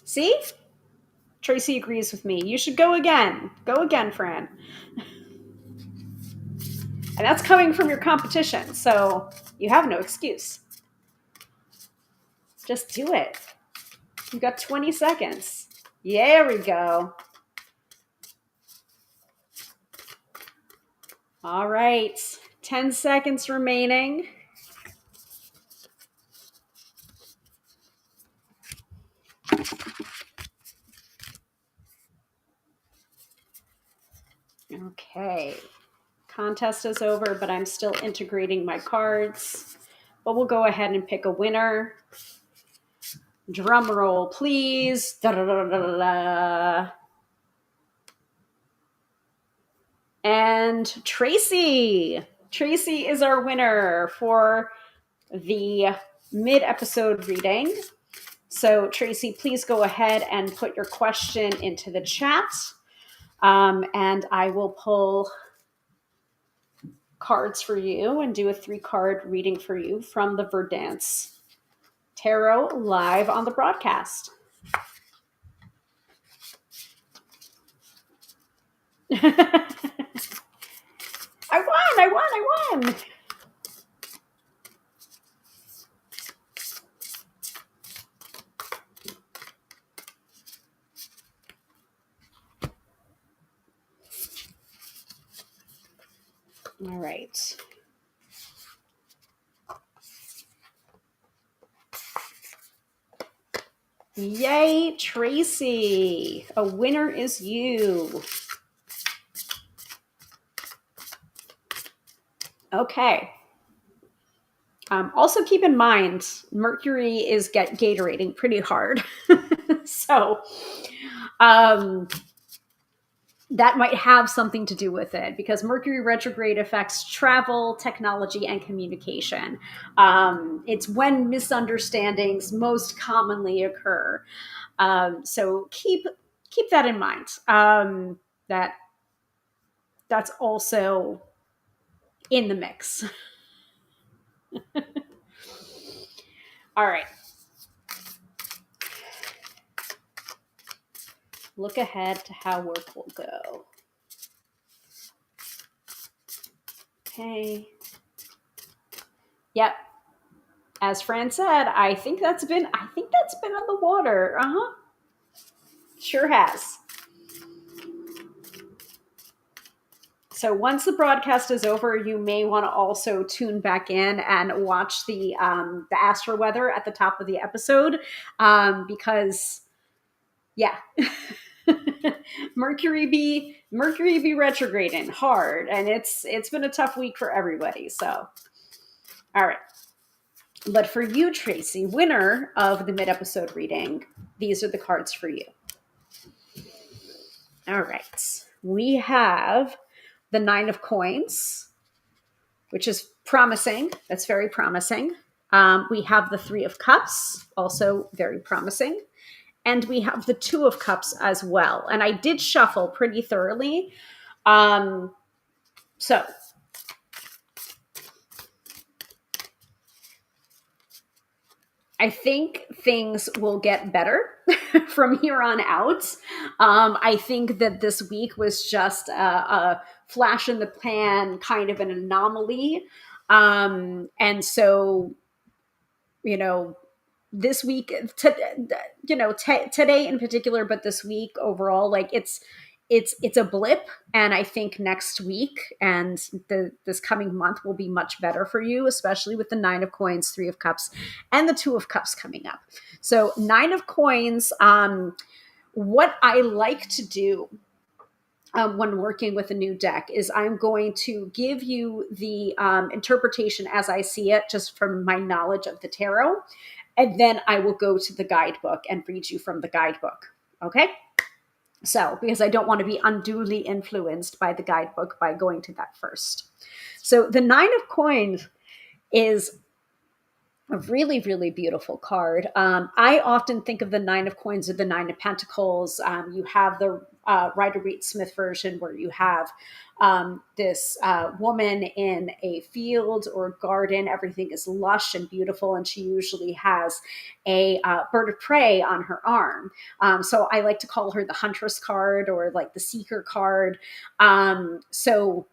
See? Tracy agrees with me. You should go again. Go again, Fran. And that's coming from your competition, so you have no excuse. Just do it. You've got 20 seconds. There we go. All right. 10 seconds remaining. Okay. Contest is over, but I'm still integrating my cards. But we'll go ahead and pick a winner. Drum roll, please. Da-da-da-da-da-da. And Tracy. Tracy is our winner for the mid-episode reading. So Tracy, please go ahead and put your question into the chat. And I will pull cards for you and do a 3-card reading for you from the Verdance Tarot live on the broadcast. I won. All right. Yay, Tracy. A winner is you. Okay. Also keep in mind, Mercury is Gatorating pretty hard. So um, that might have something to do with it because Mercury retrograde affects travel, technology, and communication. It's when misunderstandings most commonly occur. So keep that in mind. That that's also in the mix. All right. Look ahead to how work will go. Okay. Yep. As Fran said, I think that's been on the water. Uh-huh. Sure has. So once the broadcast is over, you may want to also tune back in and watch the astro-weather at the top of the episode, because yeah, Mercury be retrograding hard, and it's been a tough week for everybody. So, all right. But for you, Tracy, winner of the mid-episode reading, these are the cards for you. All right. We have the Nine of Coins, which is promising. That's very promising. We have the Three of Cups, also very promising. And we have the Two of Cups as well. And I did shuffle pretty thoroughly. So I think things will get better from here on out. I think that this week was just a flash in the pan, kind of an anomaly. And so, you know, this week, today in particular, but this week overall, like it's a blip, and I think next week and this coming month will be much better for you, especially with the Nine of Coins, Three of Cups, and the Two of Cups coming up. So Nine of Coins, what I like to do when working with a new deck is I'm going to give you the interpretation as I see it, just from my knowledge of the tarot. And then I will go to the guidebook and read you from the guidebook. Okay? So, because I don't want to be unduly influenced by the guidebook by going to that first. So, the Nine of Coins is a really, really beautiful card. I often think of the Nine of Coins or the Nine of Pentacles. You have the Rider-Waite-Smith version where you have this woman in a field or garden. Everything is lush and beautiful, and she usually has a bird of prey on her arm. So I like to call her the Huntress card or like the Seeker card. So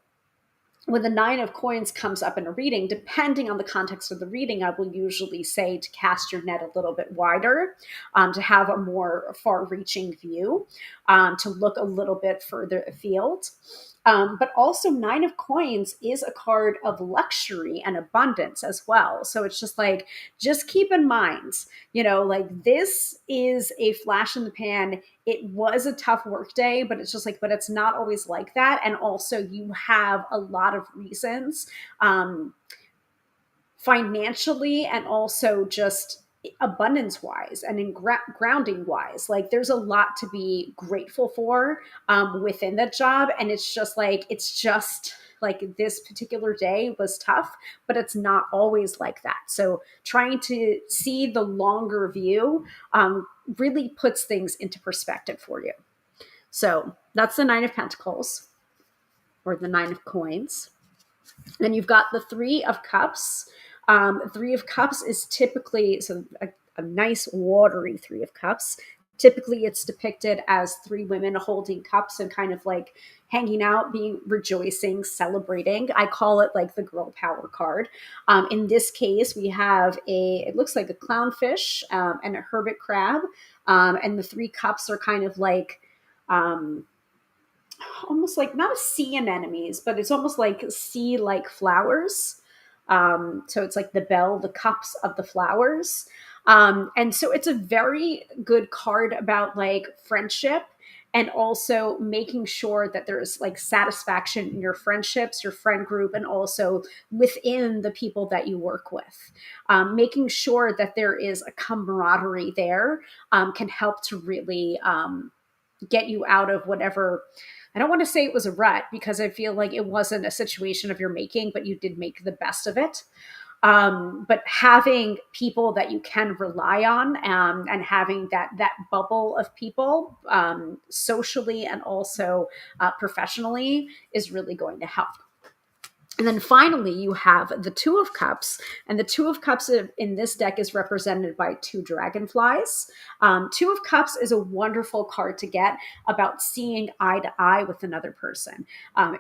when the Nine of Coins comes up in a reading, depending on the context of the reading, I will usually say to cast your net a little bit wider, to have a more far-reaching view, to look a little bit further afield. But also Nine of Coins is a card of luxury and abundance as well. So it's just like, just keep in mind, like this is a flash in the pan. It was a tough work day, but it's just like, but it's not always like that. And also you have a lot of reasons, financially and also just abundance wise and in grounding wise, like there's a lot to be grateful for within that job. And it's just like this particular day was tough, but it's not always like that. So trying to see the longer view really puts things into perspective for you. So that's the Nine of Pentacles or the Nine of Coins. Then you've got the Three of Cups. Three of Cups is typically a nice watery Three of Cups. Typically, it's depicted as three women holding cups and kind of like hanging out, being rejoicing, celebrating. I call it like the girl power card. In this case, we have it looks like a clownfish and a hermit crab. And the three cups are kind of like, almost like not a sea anemones, but it's almost like sea-like flowers. So it's like the cups of the flowers. And so it's a very good card about like friendship, and also making sure that there's like satisfaction in your friendships, your friend group, and also within the people that you work with. Making sure that there is a camaraderie there can help to really get you out of whatever. I don't want to say it was a rut, because I feel like it wasn't a situation of your making, but you did make the best of it. But having people that you can rely on, and having that bubble of people, socially and also professionally, is really going to help. And then finally, you have the Two of Cups. And the Two of Cups in this deck is represented by two dragonflies. Two of Cups is a wonderful card to get about seeing eye to eye with another person.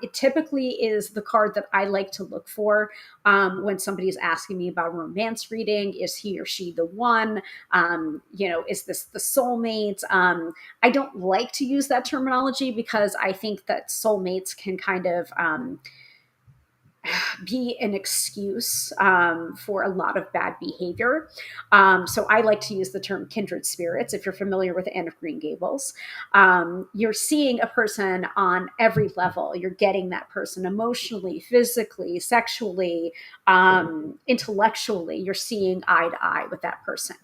It typically is the card that I like to look for when somebody is asking me about a romance reading. Is he or she the one? Is this the soulmate? I don't like to use that terminology, because I think that soulmates can kind of be an excuse for a lot of bad behavior. So I like to use the term kindred spirits. If you're familiar with Anne of Green Gables, you're seeing a person on every level. You're getting that person emotionally, physically, sexually, intellectually. You're seeing eye to eye with that person.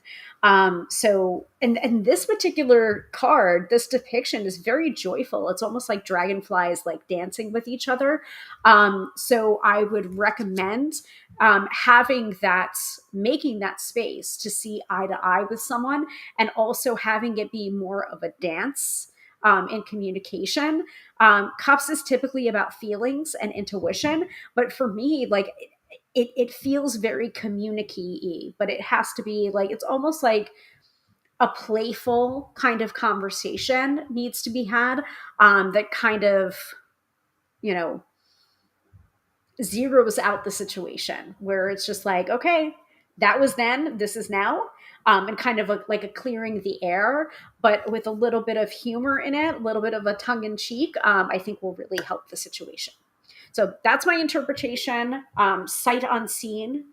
And this particular card, this depiction is very joyful. It's almost like dragonflies like dancing with each other. So I would recommend making that space to see eye to eye with someone, and also having it be more of a dance in communication. Cups is typically about feelings and intuition, but for me, like it feels very communique-y, but it has to be like, it's almost like a playful kind of conversation needs to be had, that kind of, you know, zeroes out the situation, where it's just like, okay, that was then, this is now, and kind of like a clearing the air, but with a little bit of humor in it, a little bit of a tongue in cheek, I think will really help the situation. So that's my interpretation, sight unseen,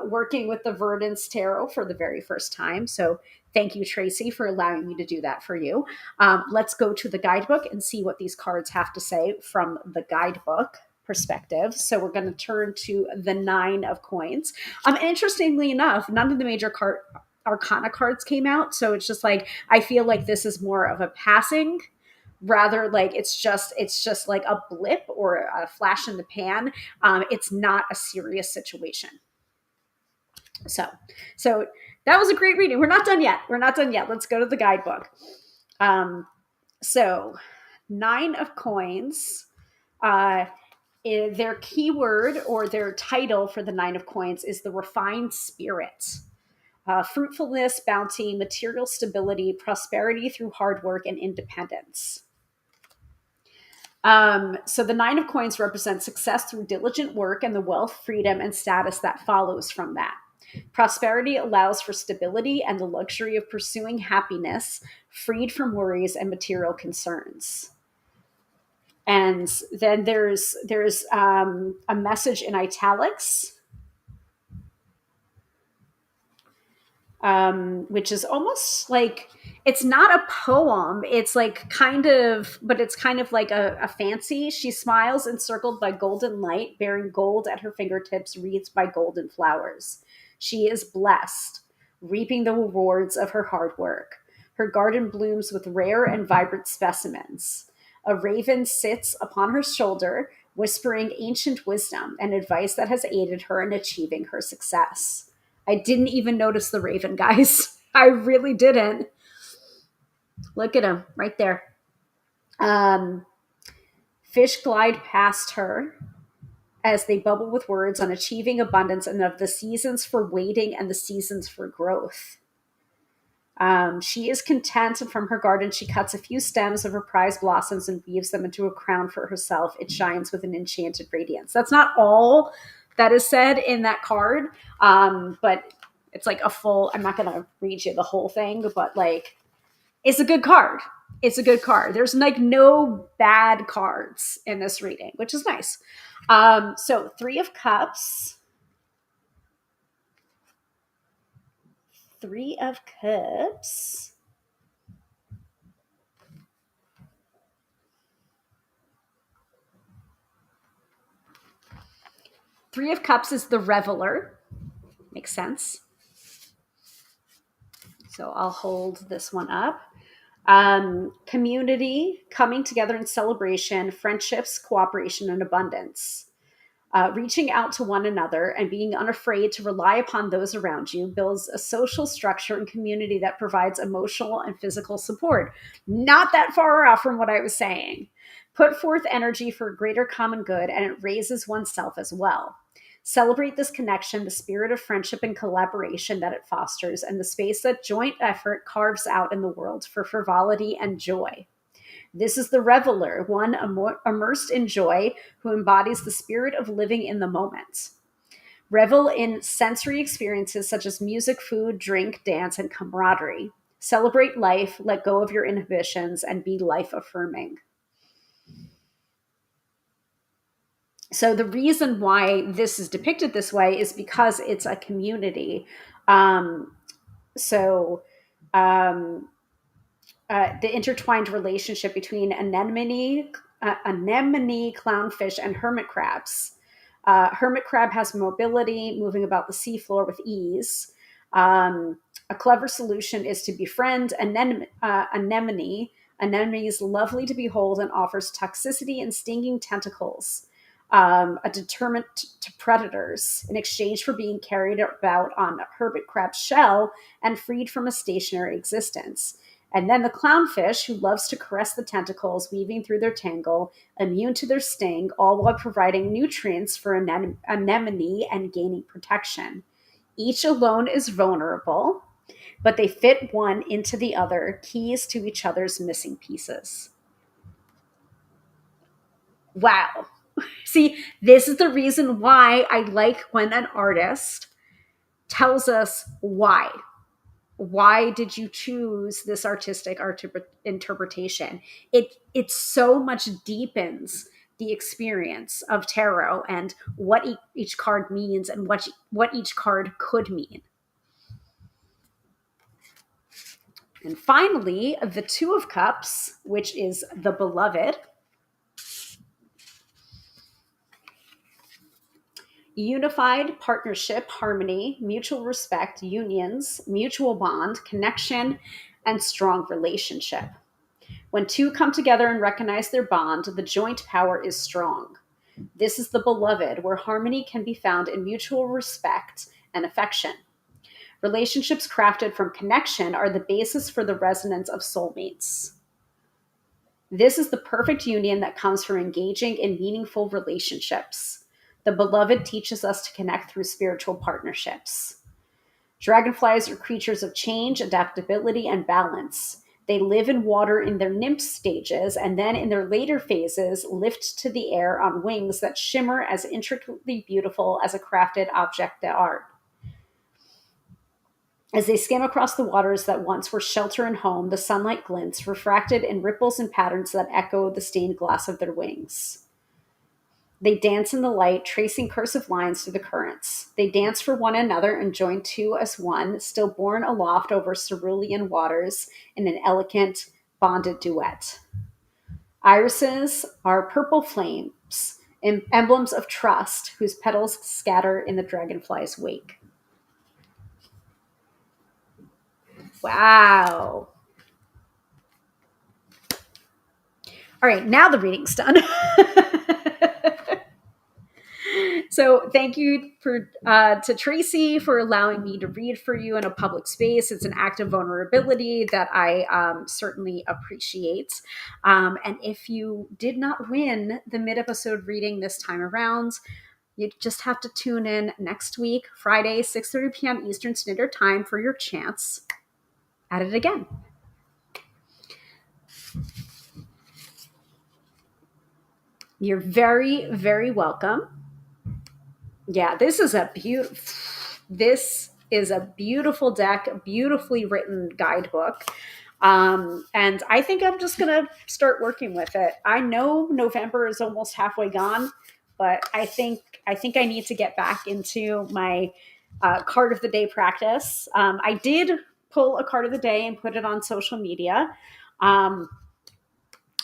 working with the Verdance Tarot for the very first time. So thank you, Tracy, for allowing me to do that for you. Let's go to the guidebook and see what these cards have to say from the guidebook perspective. So we're going to turn to the Nine of Coins. And interestingly enough, none of the major arcana cards came out. So it's just like, I feel like this is more of a passing, rather like it's just like a blip or a flash in the pan. It's not a serious situation. So that was a great reading. We're not done yet. Let's go to the guidebook. So Nine of Coins, their keyword or their title for the Nine of Coins is the refined spirit. Fruitfulness, bounty, material stability, prosperity through hard work, and independence. So the Nine of Coins represents success through diligent work and the wealth, freedom, and status that follows from that. Prosperity allows for stability and the luxury of pursuing happiness, freed from worries and material concerns. And then there's a message in italics, which is almost like, it's not a poem. It's like but it's kind of like a fancy. She smiles, encircled by golden light, bearing gold at her fingertips, wreathed by golden flowers. She is blessed, reaping the rewards of her hard work. Her garden blooms with rare and vibrant specimens. A raven sits upon her shoulder, whispering ancient wisdom and advice that has aided her in achieving her success. I didn't even notice the raven, guys. I really didn't. Look at him right there. Fish glide past her as they bubble with words on achieving abundance and of the seasons for waiting and the seasons for growth. She is content, and from her garden she cuts a few stems of her prized blossoms and weaves them into a crown for herself. It shines with an enchanted radiance. That's not all that is said in that card, but it's like a full, I'm not going to read you the whole thing, but like, it's a good card. It's a good card. There's like no bad cards in this reading, which is nice. So Three of Cups, Three of Cups. Three of Cups is the reveler. Makes sense. So I'll hold this one up. Community, coming together in celebration, friendships, cooperation, and abundance. Reaching out to one another and being unafraid to rely upon those around you builds a social structure and community that provides emotional and physical support. Not that far off from what I was saying. Put forth energy for a greater common good, and it raises oneself as well. Celebrate this connection, the spirit of friendship and collaboration that it fosters, and the space that joint effort carves out in the world for frivolity and joy. This is the reveler, one immersed in joy who embodies the spirit of living in the moment. Revel in sensory experiences such as music, food, drink, dance, and camaraderie. Celebrate life, let go of your inhibitions, and be life affirming. So the reason why this is depicted this way is because it's a community. So the intertwined relationship between anemone, clownfish, and hermit crabs. Hermit crab has mobility, moving about the seafloor with ease. A clever solution is to befriend anemone. Anemone is lovely to behold and offers toxicity and stinging tentacles, a deterrent to predators in exchange for being carried about on a hermit crab's shell and freed from a stationary existence. And then the clownfish, who loves to caress the tentacles weaving through their tangle, immune to their sting, all while providing nutrients for anemone and gaining protection. Each alone is vulnerable, but they fit one into the other, keys to each other's missing pieces. Wow. See, this is the reason why I like when an artist tells us why. Why did you choose this artistic interpretation? It so much deepens the experience of tarot and what each card means and what each card could mean. And finally, the Two of Cups, which is the beloved. Unified, partnership, harmony, mutual respect, unions, mutual bond, connection, and strong relationship. When two come together and recognize their bond, the joint power is strong. This is the beloved, where harmony can be found in mutual respect and affection. Relationships crafted from connection are the basis for the resonance of soulmates. This is the perfect union that comes from engaging in meaningful relationships. The beloved teaches us to connect through spiritual partnerships. Dragonflies are creatures of change, adaptability, and balance. They live in water in their nymph stages, and then in their later phases lift to the air on wings that shimmer as intricately beautiful as a crafted object d'art. As they skim across the waters that once were shelter and home, the sunlight glints, refracted in ripples and patterns that echo the stained glass of their wings. They dance in the light, tracing cursive lines through the currents. They dance for one another and join two as one, still borne aloft over cerulean waters in an elegant, bonded duet. Irises are purple flames, emblems of trust, whose petals scatter in the dragonfly's wake. Wow. All right, now the reading's done. So thank you to Tracy for allowing me to read for you in a public space. It's an act of vulnerability that I certainly appreciate. And if you did not win the mid-episode reading this time around, you just have to tune in next week, Friday, 6:30 p.m. Eastern Standard Time for your chance at it again. You're very, very welcome. Yeah, this is a beautiful deck, beautifully written guidebook. And I think I'm just going to start working with it. I know November is almost halfway gone, but I think I need to get back into my card of the day practice. I did pull a card of the day and put it on social media.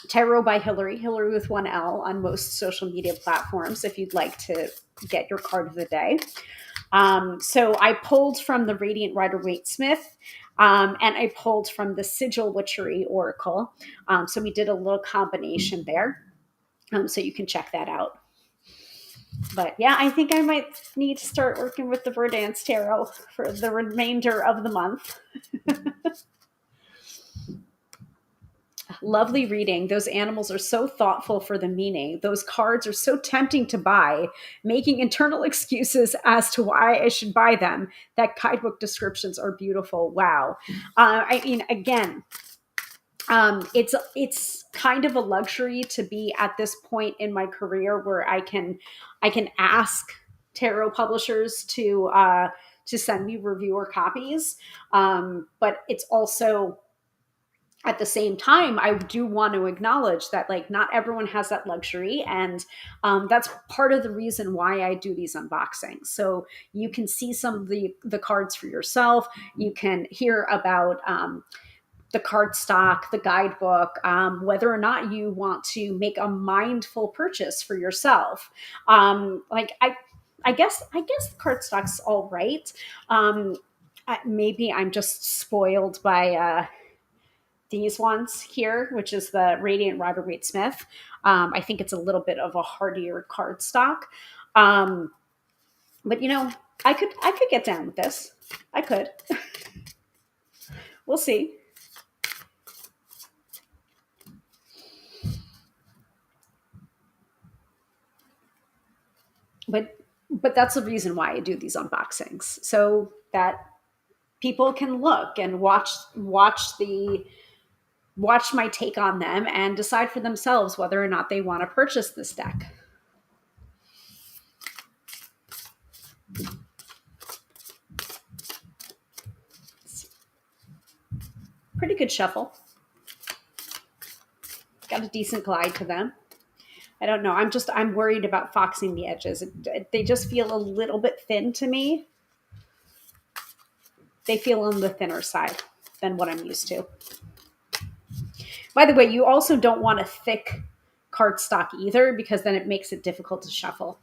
Tarot by Hilary, Hilary with one L on most social media platforms if you'd like to get your card of the day. So I pulled from the Radiant Rider-Waite-Smith, and I pulled from the Sigil Witchery Oracle. So we did a little combination there. So you can check that out. But yeah, I think I might need to start working with the Verdance Tarot for the remainder of the month. Lovely reading. Those animals are so thoughtful for the meaning. Those cards are so tempting to buy, making internal excuses as to why I should buy them. That guidebook descriptions are beautiful. Wow. I mean, again, it's kind of a luxury to be at this point in my career where I can ask tarot publishers to send me reviewer copies. But it's also, at the same time, I do want to acknowledge that like not everyone has that luxury, and that's part of the reason why I do these unboxings. So you can see some of the cards for yourself. You can hear about the card stock, the guidebook, whether or not you want to make a mindful purchase for yourself. I guess the card stock's all right. Maybe I'm just spoiled by these ones here, which is the Radiant Rider-Waite-Smith. I think it's a little bit of a hardier cardstock. But you know, I could get down with this. I could. We'll see. But that's the reason why I do these unboxings, so that people can look and watch my take on them and decide for themselves whether or not they want to purchase this deck. Pretty good shuffle. Got a decent glide to them. I don't know. I'm worried about foxing the edges. They just feel a little bit thin to me. They feel on the thinner side than what I'm used to. By the way, you also don't want a thick cardstock either, because then it makes it difficult to shuffle.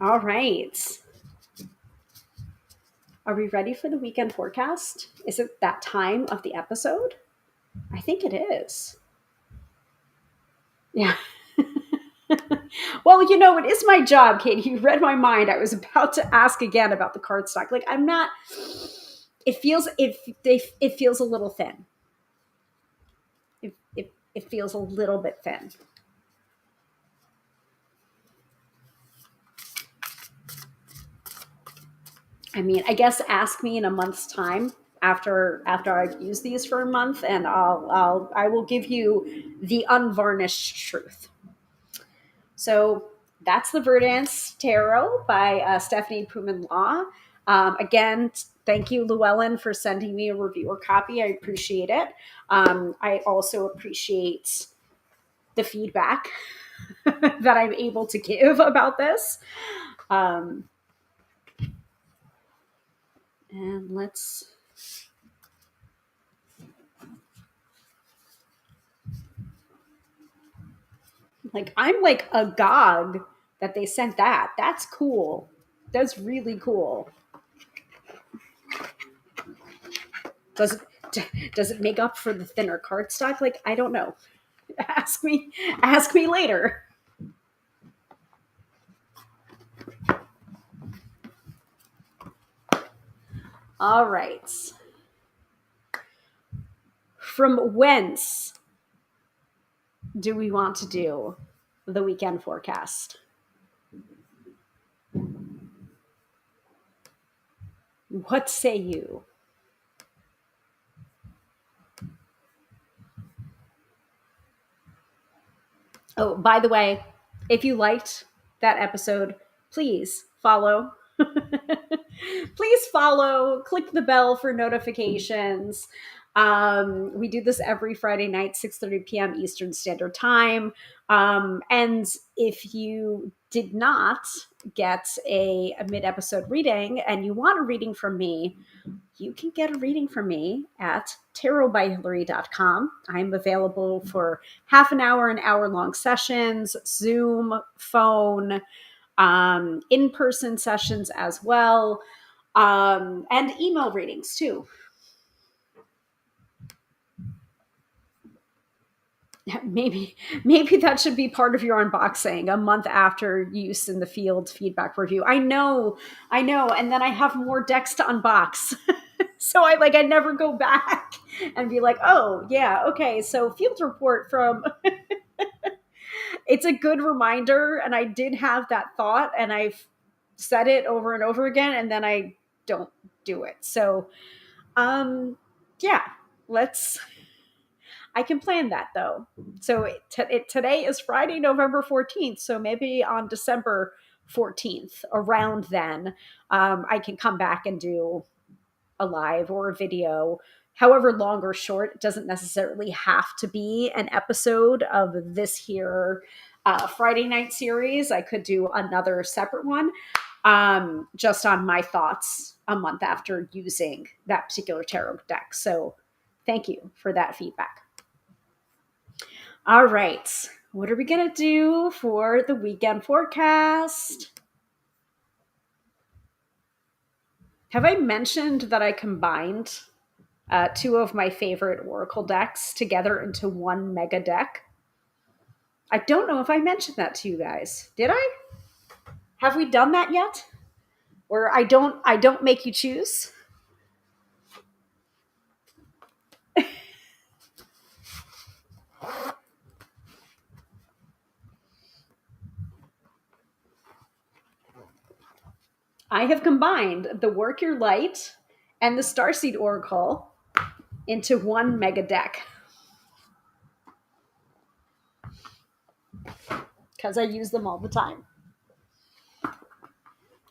All right. Are we ready for the weekend forecast? Is it that time of the episode? I think it is. Yeah. Well, you know, it is my job, Katie. You read my mind. I was about to ask again about the cardstock. Like, I'm not. It feels a little thin. It feels a little bit thin. I mean, I guess ask me in a month's time after I've used these for a month, and I will give you the unvarnished truth. So that's the Verdance Tarot by Stephanie Puman Law. Again, thank you, Llewellyn, for sending me a reviewer copy. I appreciate it. I also appreciate the feedback that I'm able to give about this. And let's... Like, I'm like agog that they sent that. That's cool. That's really cool. Does it make up for the thinner cardstock? Like, I don't know. Ask me later. All right. From whence do we want to do the weekend forecast? What say you? Oh, by the way, if you liked that episode, please follow. Please follow, click the bell for notifications. We do this every Friday night, 6:30 p.m. Eastern Standard Time. And if you did not get a mid-episode reading and you want a reading from me, you can get a reading from me at tarotbyhillary.com. I'm available for half an hour-long sessions, Zoom, phone, in-person sessions as well, and email readings too. Maybe that should be part of your unboxing, a month after use in the field feedback review. I know. And then I have more decks to unbox. So I never go back and be like, oh yeah, okay. So field report from, it's a good reminder. And I did have that thought and I've said it over and over again. And then I don't do it. So, yeah, I can plan that though. So today is Friday, November 14th. So maybe on December 14th, around then, I can come back and do a live or a video, however long or short. It doesn't necessarily have to be an episode of this here Friday night series. I could do another separate one just on my thoughts a month after using that particular tarot deck. So thank you for that feedback. All right. What are we going to do for the weekend forecast? Have I mentioned that I combined two of my favorite oracle decks together into one mega deck? I don't know if I mentioned that to you guys. Did I? Have we done that yet? Where I don't make you choose? I have combined the Work Your Light and the Starseed Oracle into one mega deck. Because I use them all the time.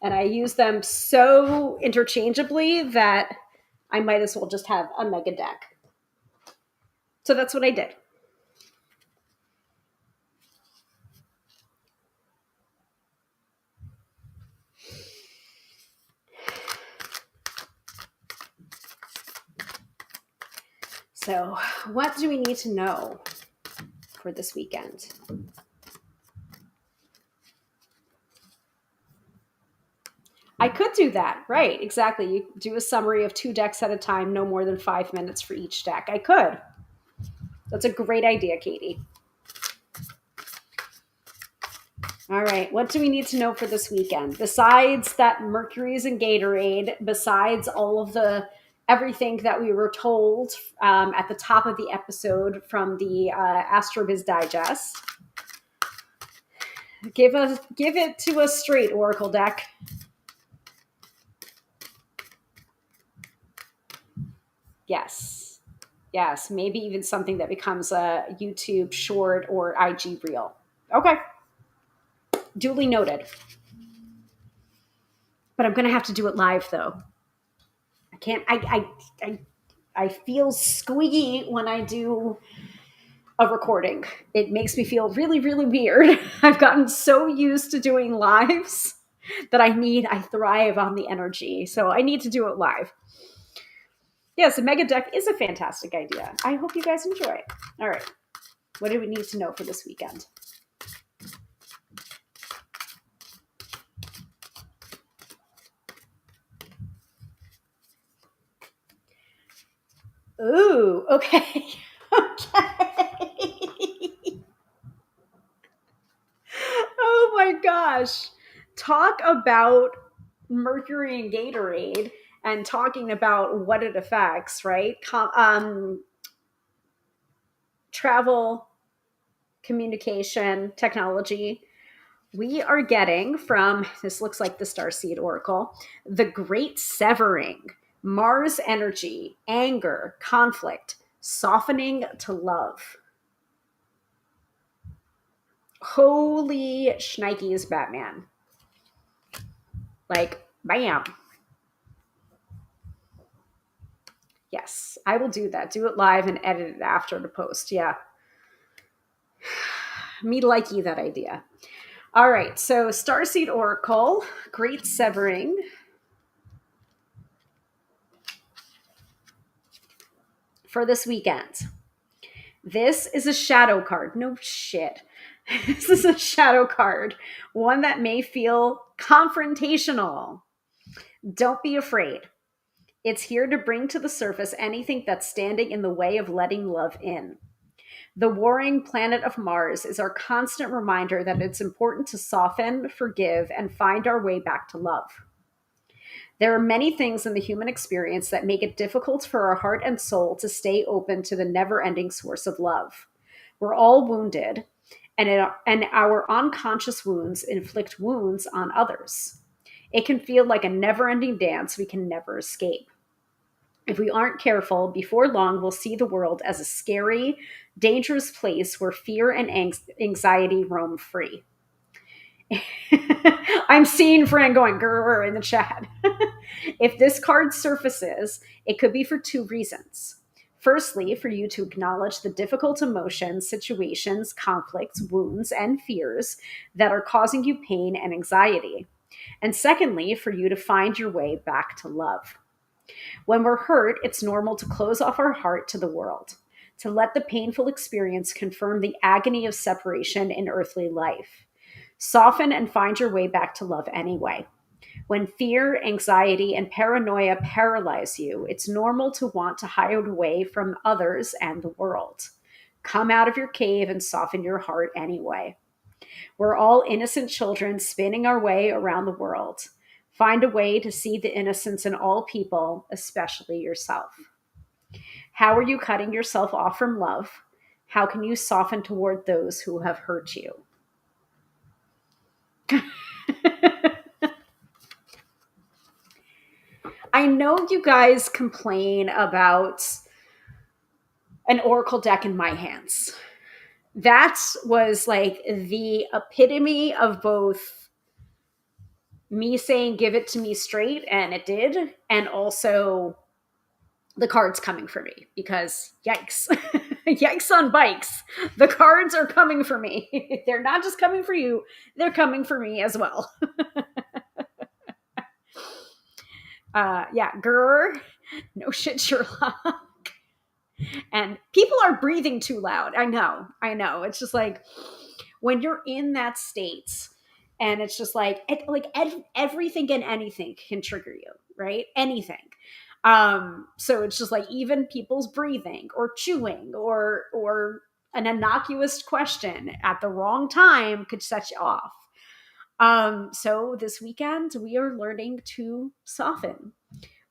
And I use them so interchangeably that I might as well just have a mega deck. So that's what I did. So what do we need to know for this weekend? I could do that. Right, exactly. You do a summary of 2 decks at a time, no more than 5 minutes for each deck. I could. That's a great idea, Katie. All right, what do we need to know for this weekend? Besides that Mercury's in Gatorade, besides all of everything that we were told at the top of the episode from the Astrobiz Digest. Give it to us straight, Oracle deck. Yes. Maybe even something that becomes a YouTube short or IG reel. Okay. Duly noted. But I'm going to have to do it live though. I can't, I feel squeaky when I do a recording. It makes me feel really, really weird. I've gotten so used to doing lives that I thrive on the energy. So I need to do it live. Yes, a mega deck is a fantastic idea. I hope you guys enjoy it. All right. What do we need to know for this weekend? Ooh, okay. Okay. Oh my gosh. Talk about Mercury and Gatorade and talking about what it affects, right? Travel, communication, technology. We are getting from, this looks like the Starseed Oracle, the Great Severing, Mars energy, anger, conflict, softening to love. Holy shnikes, Batman. Bam. Yes, I will do that. Do it live and edit it after the post. Yeah. Me likey that idea. All right, so Starseed Oracle, Great Severing. For this weekend. This is a shadow card. No shit. This is a shadow card. One that may feel confrontational. Don't be afraid. It's here to bring to the surface anything that's standing in the way of letting love in. The warring planet of Mars is our constant reminder that it's important to soften, forgive, and find our way back to love. There are many things in the human experience that make it difficult for our heart and soul to stay open to the never ending source of love. We're all wounded, and our unconscious wounds inflict wounds on others. It can feel like a never ending dance we can never escape. If we aren't careful, before long, we'll see the world as a scary, dangerous place where fear and anxiety roam free. I'm seeing Fran going grrr in the chat. If this card surfaces, it could be for two reasons. Firstly, for you to acknowledge the difficult emotions, situations, conflicts, wounds, and fears that are causing you pain and anxiety. And secondly, for you to find your way back to love. When we're hurt, it's normal to close off our heart to the world, to let the painful experience confirm the agony of separation in earthly life. Soften and find your way back to love anyway. When fear, anxiety, and paranoia paralyze you, it's normal to want to hide away from others and the world. Come out of your cave and soften your heart anyway. We're all innocent children spinning our way around the world. Find a way to see the innocence in all people, especially yourself. How are you cutting yourself off from love? How can you soften toward those who have hurt you? I know you guys complain about an oracle deck in my hands. That was like the epitome of both me saying give it to me straight, and it did, and also the cards coming for me, because yikes. Yikes on bikes. The cards are coming for me. They're not just coming for you, they're coming for me as well. Yeah, grr. No shit, Sherlock. And people are breathing too loud. I know. It's just like when you're in that state, and it's just like everything and anything can trigger you, right? Anything. So it's just like even people's breathing or chewing or an innocuous question at the wrong time could set you off. So this weekend we are learning to soften.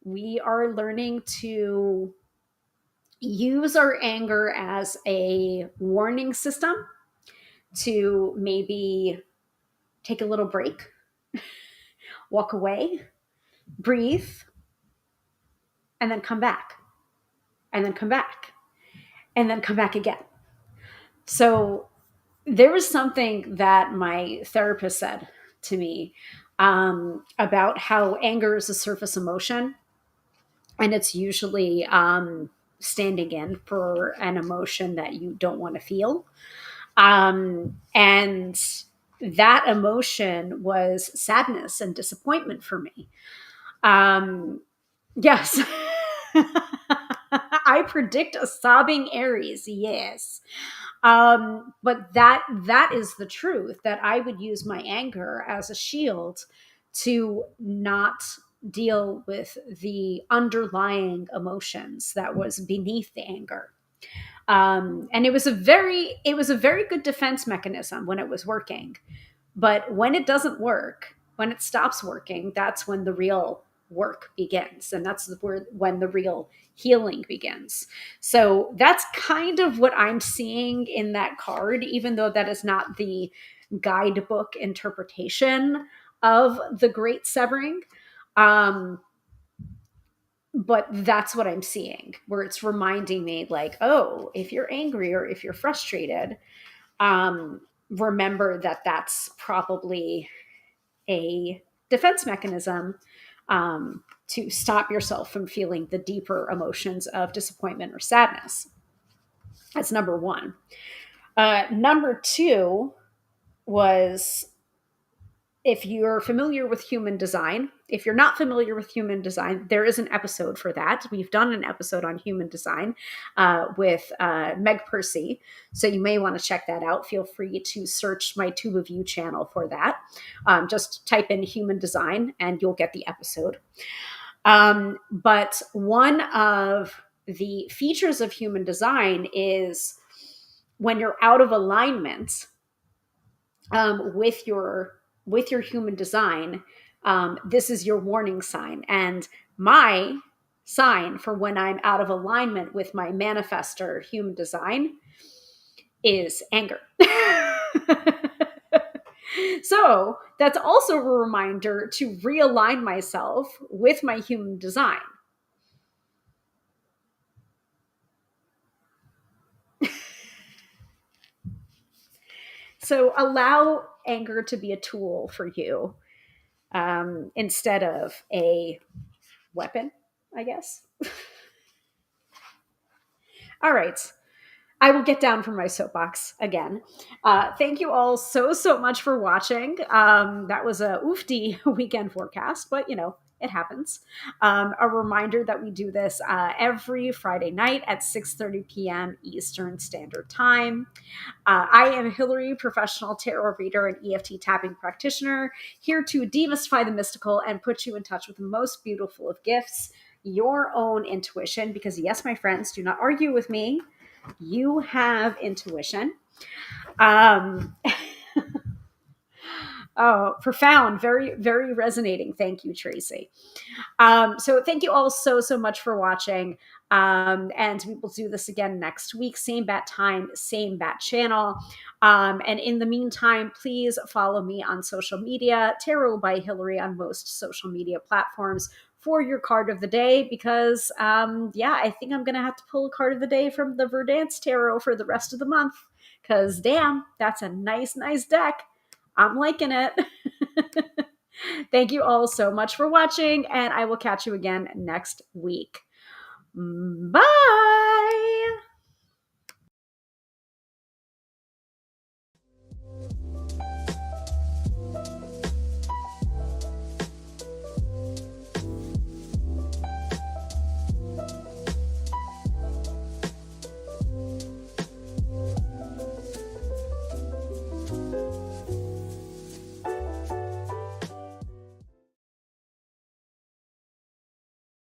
We are learning to use our anger as a warning system to maybe take a little break, walk away, breathe, and then come back, and then come back, and then come back again. So there was something that my therapist said to me about how anger is a surface emotion, and it's usually standing in for an emotion that you don't want to feel. And that emotion was sadness and disappointment for me. Yes. I predict a sobbing Aries. Yes. But that is the truth, that I would use my anger as a shield to not deal with the underlying emotions that was beneath the anger. And it was a very good defense mechanism when it was working. But when it doesn't work, when it stops working, that's when the real work begins. And that's when the real healing begins. So that's kind of what I'm seeing in that card, even though that is not the guidebook interpretation of the Great Severing. But that's what I'm seeing, where it's reminding me like, oh, if you're angry or if you're frustrated, remember that that's probably a defense mechanism to stop yourself from feeling the deeper emotions of disappointment or sadness. That's number one. Number two was if you're familiar with human design, if you're not familiar with human design, there is an episode for that. We've done an episode on human design with Meg Percy. So you may want to check that out. Feel free to search my Tube of You channel for that. Just type in human design and you'll get the episode. But one of the features of human design is when you're out of alignment with your human design, this is your warning sign. And my sign for when I'm out of alignment with my manifestor human design is anger. So that's also a reminder to realign myself with my human design. So allow anger to be a tool for you instead of a weapon, I guess. All right. I will get down from my soapbox again. Thank you all so much for watching. That was a oofty weekend forecast, but it happens. A reminder that we do this every Friday night at 6:30 p.m. Eastern Standard Time. I am Hilary, professional tarot reader and EFT tapping practitioner, here to demystify the mystical and put you in touch with the most beautiful of gifts, your own intuition. Because yes, my friends, do not argue with me. You have intuition. Oh, profound, very, very resonating. Thank you, Tracy. So thank you all so much for watching. And we will do this again next week. Same bat time, same bat channel. And in the meantime, please follow me on social media, Tarot by Hilary on most social media platforms for your card of the day, because I think I'm going to have to pull a card of the day from the Verdance Tarot for the rest of the month, because damn, that's a nice deck. I'm liking it. Thank you all so much for watching, and I will catch you again next week. Bye.